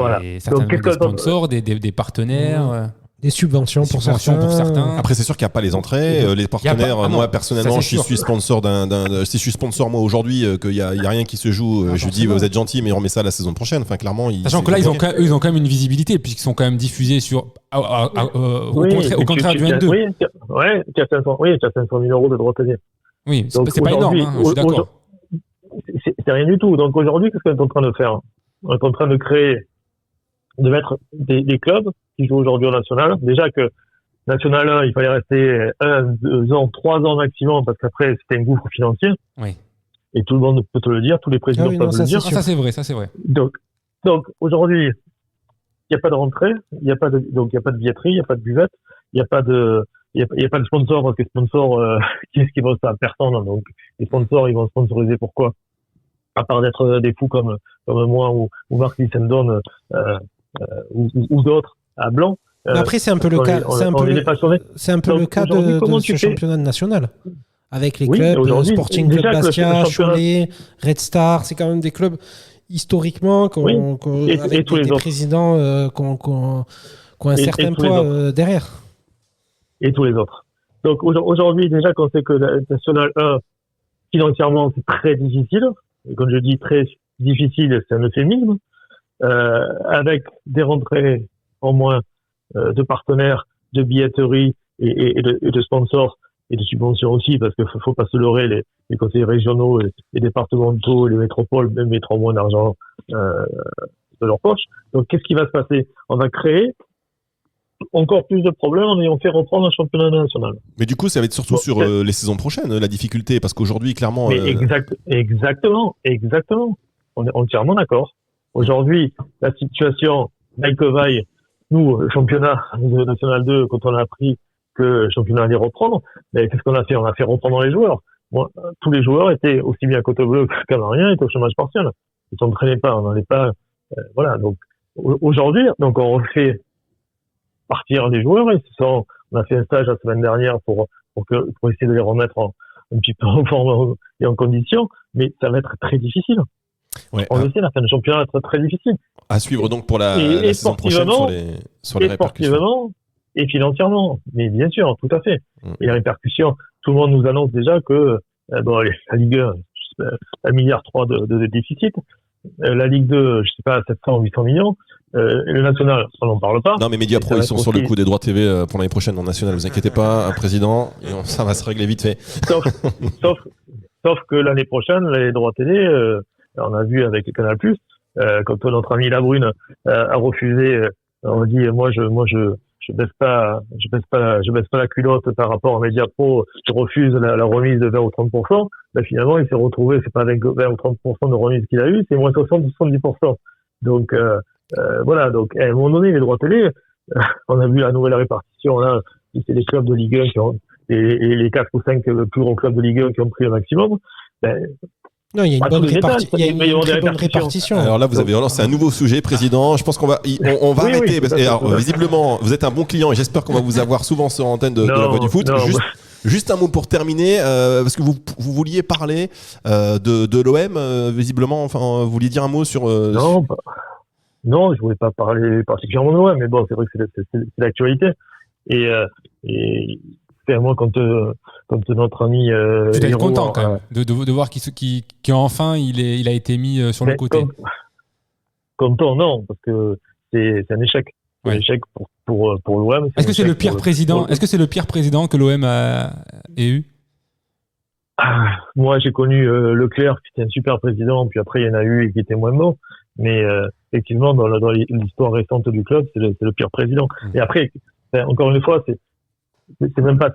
certainement des sponsors, des partenaires. Des subventions pour certains. Après, c'est sûr qu'il n'y a pas les entrées, les partenaires. Moi, personnellement, si je suis sponsor moi aujourd'hui, qu'il y a rien qui se joue, je dis vous êtes gentil, mais on remet ça la saison prochaine. Enfin, clairement, sachant que là, ils ont quand même une visibilité puisqu'ils sont quand même diffusés sur au contraire du N2. Oui, tu as 500 000 euros de droits télé. Oui, c'est pas énorme. Je suis d'accord. C'est rien du tout. Donc aujourd'hui, qu'est-ce qu'on est en train de faire? On est en train de mettre des clubs qui jouent aujourd'hui au national. Déjà que national 1, il fallait rester 1, 2 ans, 3 ans maximum parce qu'après c'était un gouffre financier. Oui. Et tout le monde peut te le dire, tous les présidents peuvent le dire. Ça c'est vrai. Donc aujourd'hui, il n'y a pas de rentrée, il n'y a pas de billetterie, il n'y a pas de buvette, il n'y a pas de sponsors parce que les sponsors, qu'est-ce qu'ils vont faire? Personne. Donc les sponsors, ils vont sponsoriser pourquoi? À part d'être des fous comme moi ou Marc Lissendon ou d'autres à Blanc. Après, c'est un peu le cas. C'est un peu le cas de ce championnat national. Avec les clubs, Sporting Club Bastia, Cholet, Red Star, c'est quand même des clubs historiquement avec des présidents qui ont un certain poids derrière. Et tous les autres. Donc aujourd'hui, déjà qu'on sait que la National 1, financièrement, c'est très difficile. Et quand je dis très difficile, c'est un euphémisme. Avec des rentrées en moins de partenaires, de billetterie et de sponsors et de subventions aussi, parce qu'il faut pas se leurrer, les conseils régionaux, les départementaux, les métropoles, même mettront moins d'argent de leur poche. Donc qu'est-ce qui va se passer? On va créer encore plus de problèmes en ayant fait reprendre un championnat national. Mais du coup, ça va être surtout sur les saisons prochaines, la difficulté, parce qu'aujourd'hui, clairement... Exactement. On est entièrement d'accord. Aujourd'hui, la situation, Vaille, nous, le championnat de National 2, quand on a appris que le championnat allait reprendre, mais qu'est-ce qu'on a fait? On a fait reprendre les joueurs. Moi, tous les joueurs étaient aussi bien à Côte-Bleue qu'à Canarien, étaient au chômage partiel. Ils s'entraînaient pas, on n'allait pas... voilà, donc aujourd'hui, donc on refait partir les joueurs, et on a fait un stage la semaine dernière pour essayer de les remettre un petit peu en forme et en condition, mais ça va être très difficile. Ouais, on le sait, la fin de championnat va être très difficile. À suivre donc pour la saison prochaine sur les répercussions. Et financièrement, mais bien sûr, tout à fait. Et les répercussions, tout le monde nous annonce déjà que la Ligue 1, 1,3 milliard de déficit, la Ligue 2, je sais pas, 700 ou 800 millions, le national, on n'en parle pas. Non, mais Mediapro, ils sont sur le coup des droits TV pour l'année prochaine en national, vous inquiétez pas, président, ça va se régler vite fait. Sauf que l'année prochaine, les droits télé, on a vu avec Canal+, quand notre ami Labrune a refusé, on dit moi je baisse pas la culotte par rapport à Mediapro, je refuse la remise de 20 ou 30%, ben finalement il s'est retrouvé, c'est pas avec 20 ou 30% de remise qu'il a eu, c'est moins 60 ou 70%. Donc voilà, donc à un moment donné les droits télé, on a vu la nouvelle répartition là, c'est les clubs de Ligue 1 qui ont les 4 ou 5 plus gros clubs de Ligue 1 qui ont pris le maximum. Non, il y a une bonne répartition. Alors là, vous avez relancé un nouveau sujet, président. Je pense qu'on va arrêter. Visiblement, vous êtes un bon client et j'espère qu'on va vous avoir souvent sur l'antenne de la Voix du Foot. Juste un mot pour terminer, parce que vous vouliez parler de l'OM, visiblement. Enfin, vous vouliez dire un mot sur. Non, je voulais pas parler particulièrement de l'OM, mais bon, c'est vrai que c'est l'actualité. Et moi, quand notre ami tu dois être content quand même de voir qu'enfin il a été mis sur le côté. Content, non, parce que c'est un échec. Ouais. Un échec pour l'OM. Est-ce que c'est le pire président? Est-ce que c'est le pire président que l'OM ait eu? Moi, j'ai connu Leclerc, qui était un super président, puis après il y en a eu qui étaient moins bons. Mais effectivement, dans l'histoire récente du club, c'est le pire président. Et après, encore une fois, c'est même pas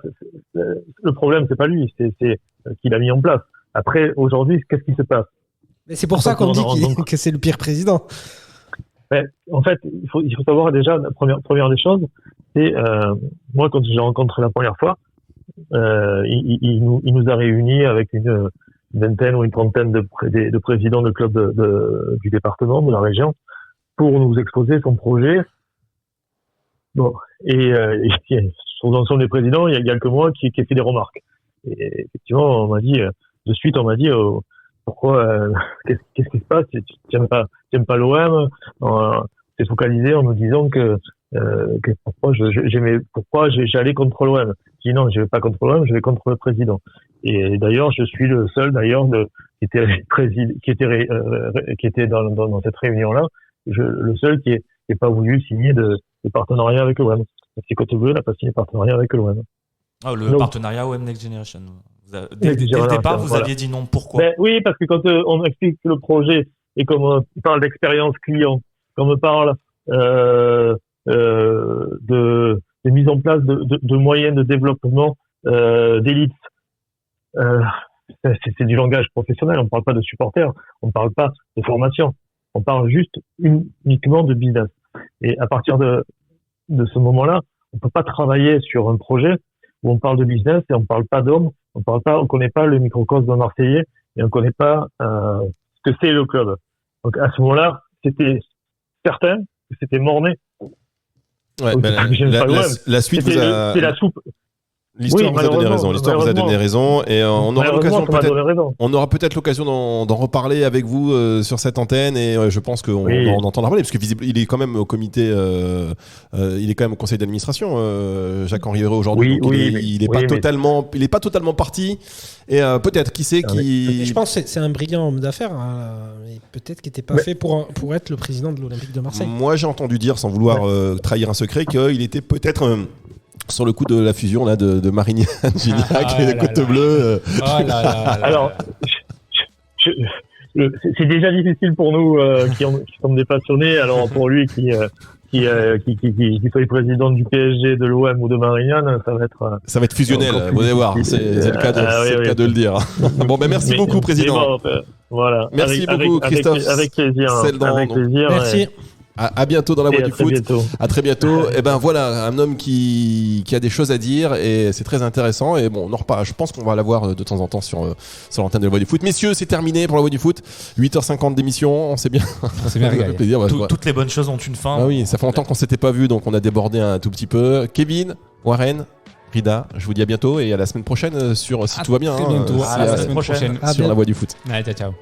le problème, c'est pas lui, c'est qu'il a mis en place. Après, aujourd'hui, qu'est-ce qui se passe? Mais c'est pour ça qu'on dit que c'est le pire président. En fait, il faut savoir déjà, la première des choses, c'est moi quand j'ai rencontré la première fois, il nous a réunis avec une vingtaine ou une trentaine de présidents de clubs du département, de la région, pour nous exposer son projet. Bon, et sur l'ensemble des présidents, il y a que moi qui ai fait des remarques. Et effectivement, on m'a dit pourquoi qu'est-ce qui se passe? Tu n'aimes pas l'OM? C'est focalisé en nous disant que pourquoi j'allais contre l'OM. Je dis non, je vais pas contre l'OM, je vais contre le président. Et d'ailleurs, je suis le seul qui était dans cette réunion-là, le seul qui est pas voulu signer de partenariat avec l'OM. C'est Côte Bleue n'a pas signé de partenariat avec l'OM. Ah, partenariat OM Next Generation. Dès le départ, vous aviez dit non. Pourquoi? Oui, parce que quand on explique le projet et comme on parle d'expérience client, comme on parle de mise en place de moyens de développement d'élite, c'est du langage professionnel. On ne parle pas de supporters, on ne parle pas de formation, on parle juste uniquement de business. Et à partir de ce moment-là, on peut pas travailler sur un projet où on parle de business et on parle pas d'hommes, on connaît pas le microcosme de Marseillais et on connaît pas ce que c'est le club. Donc à ce moment-là, c'était certain que c'était mort-né. Ouais, la suite vous a... C'est la soupe. L'histoire vous a donné raison. L'histoire vous a donné raison et on aura peut-être l'occasion d'en reparler avec vous sur cette antenne et je pense qu'on en entendra parler parce que visible, il est quand même au comité, il est quand même au conseil d'administration. Jacques-Henri Hérault aujourd'hui, il est pas totalement parti et peut-être qui sait qui. Je pense que c'est un brillant homme d'affaires, mais peut-être qu'il n'était pas fait pour être le président de l'Olympique de Marseille. Moi, j'ai entendu dire, sans vouloir trahir un secret, qu'il était peut-être sur le coup de la fusion là de Marignan, Gignac et de Côte Bleue. Alors, c'est déjà difficile pour nous qui sommes des passionnés. Alors pour lui qui soit président du PSG, de l'OM ou de Marignan, ça va être fusionnel. Vous allez voir, c'est le cas de le dire. Bon, ben merci beaucoup, président. Voilà. Merci beaucoup, Christophe. Avec plaisir. Avec plaisir. Merci. À bientôt dans la voie du foot. À très bientôt. Ouais. Et ben voilà, un homme qui a des choses à dire et c'est très intéressant. Et bon, on en reparle. Je pense qu'on va l'avoir de temps en temps sur l'antenne de la voie du foot. Messieurs, c'est terminé pour la voie du foot. 8h50 d'émission. On s'est bien. On s'est bien régalé. Plaisir. Toutes les bonnes choses ont une fin. Ah oui, ça fait longtemps qu'on s'était pas vu, donc on a débordé un tout petit peu. Kevin, Warren, Rida, je vous dis à bientôt et à la semaine prochaine si tout va bien. Très bientôt. À la semaine prochaine. Sur la voie du foot. Allez, ciao.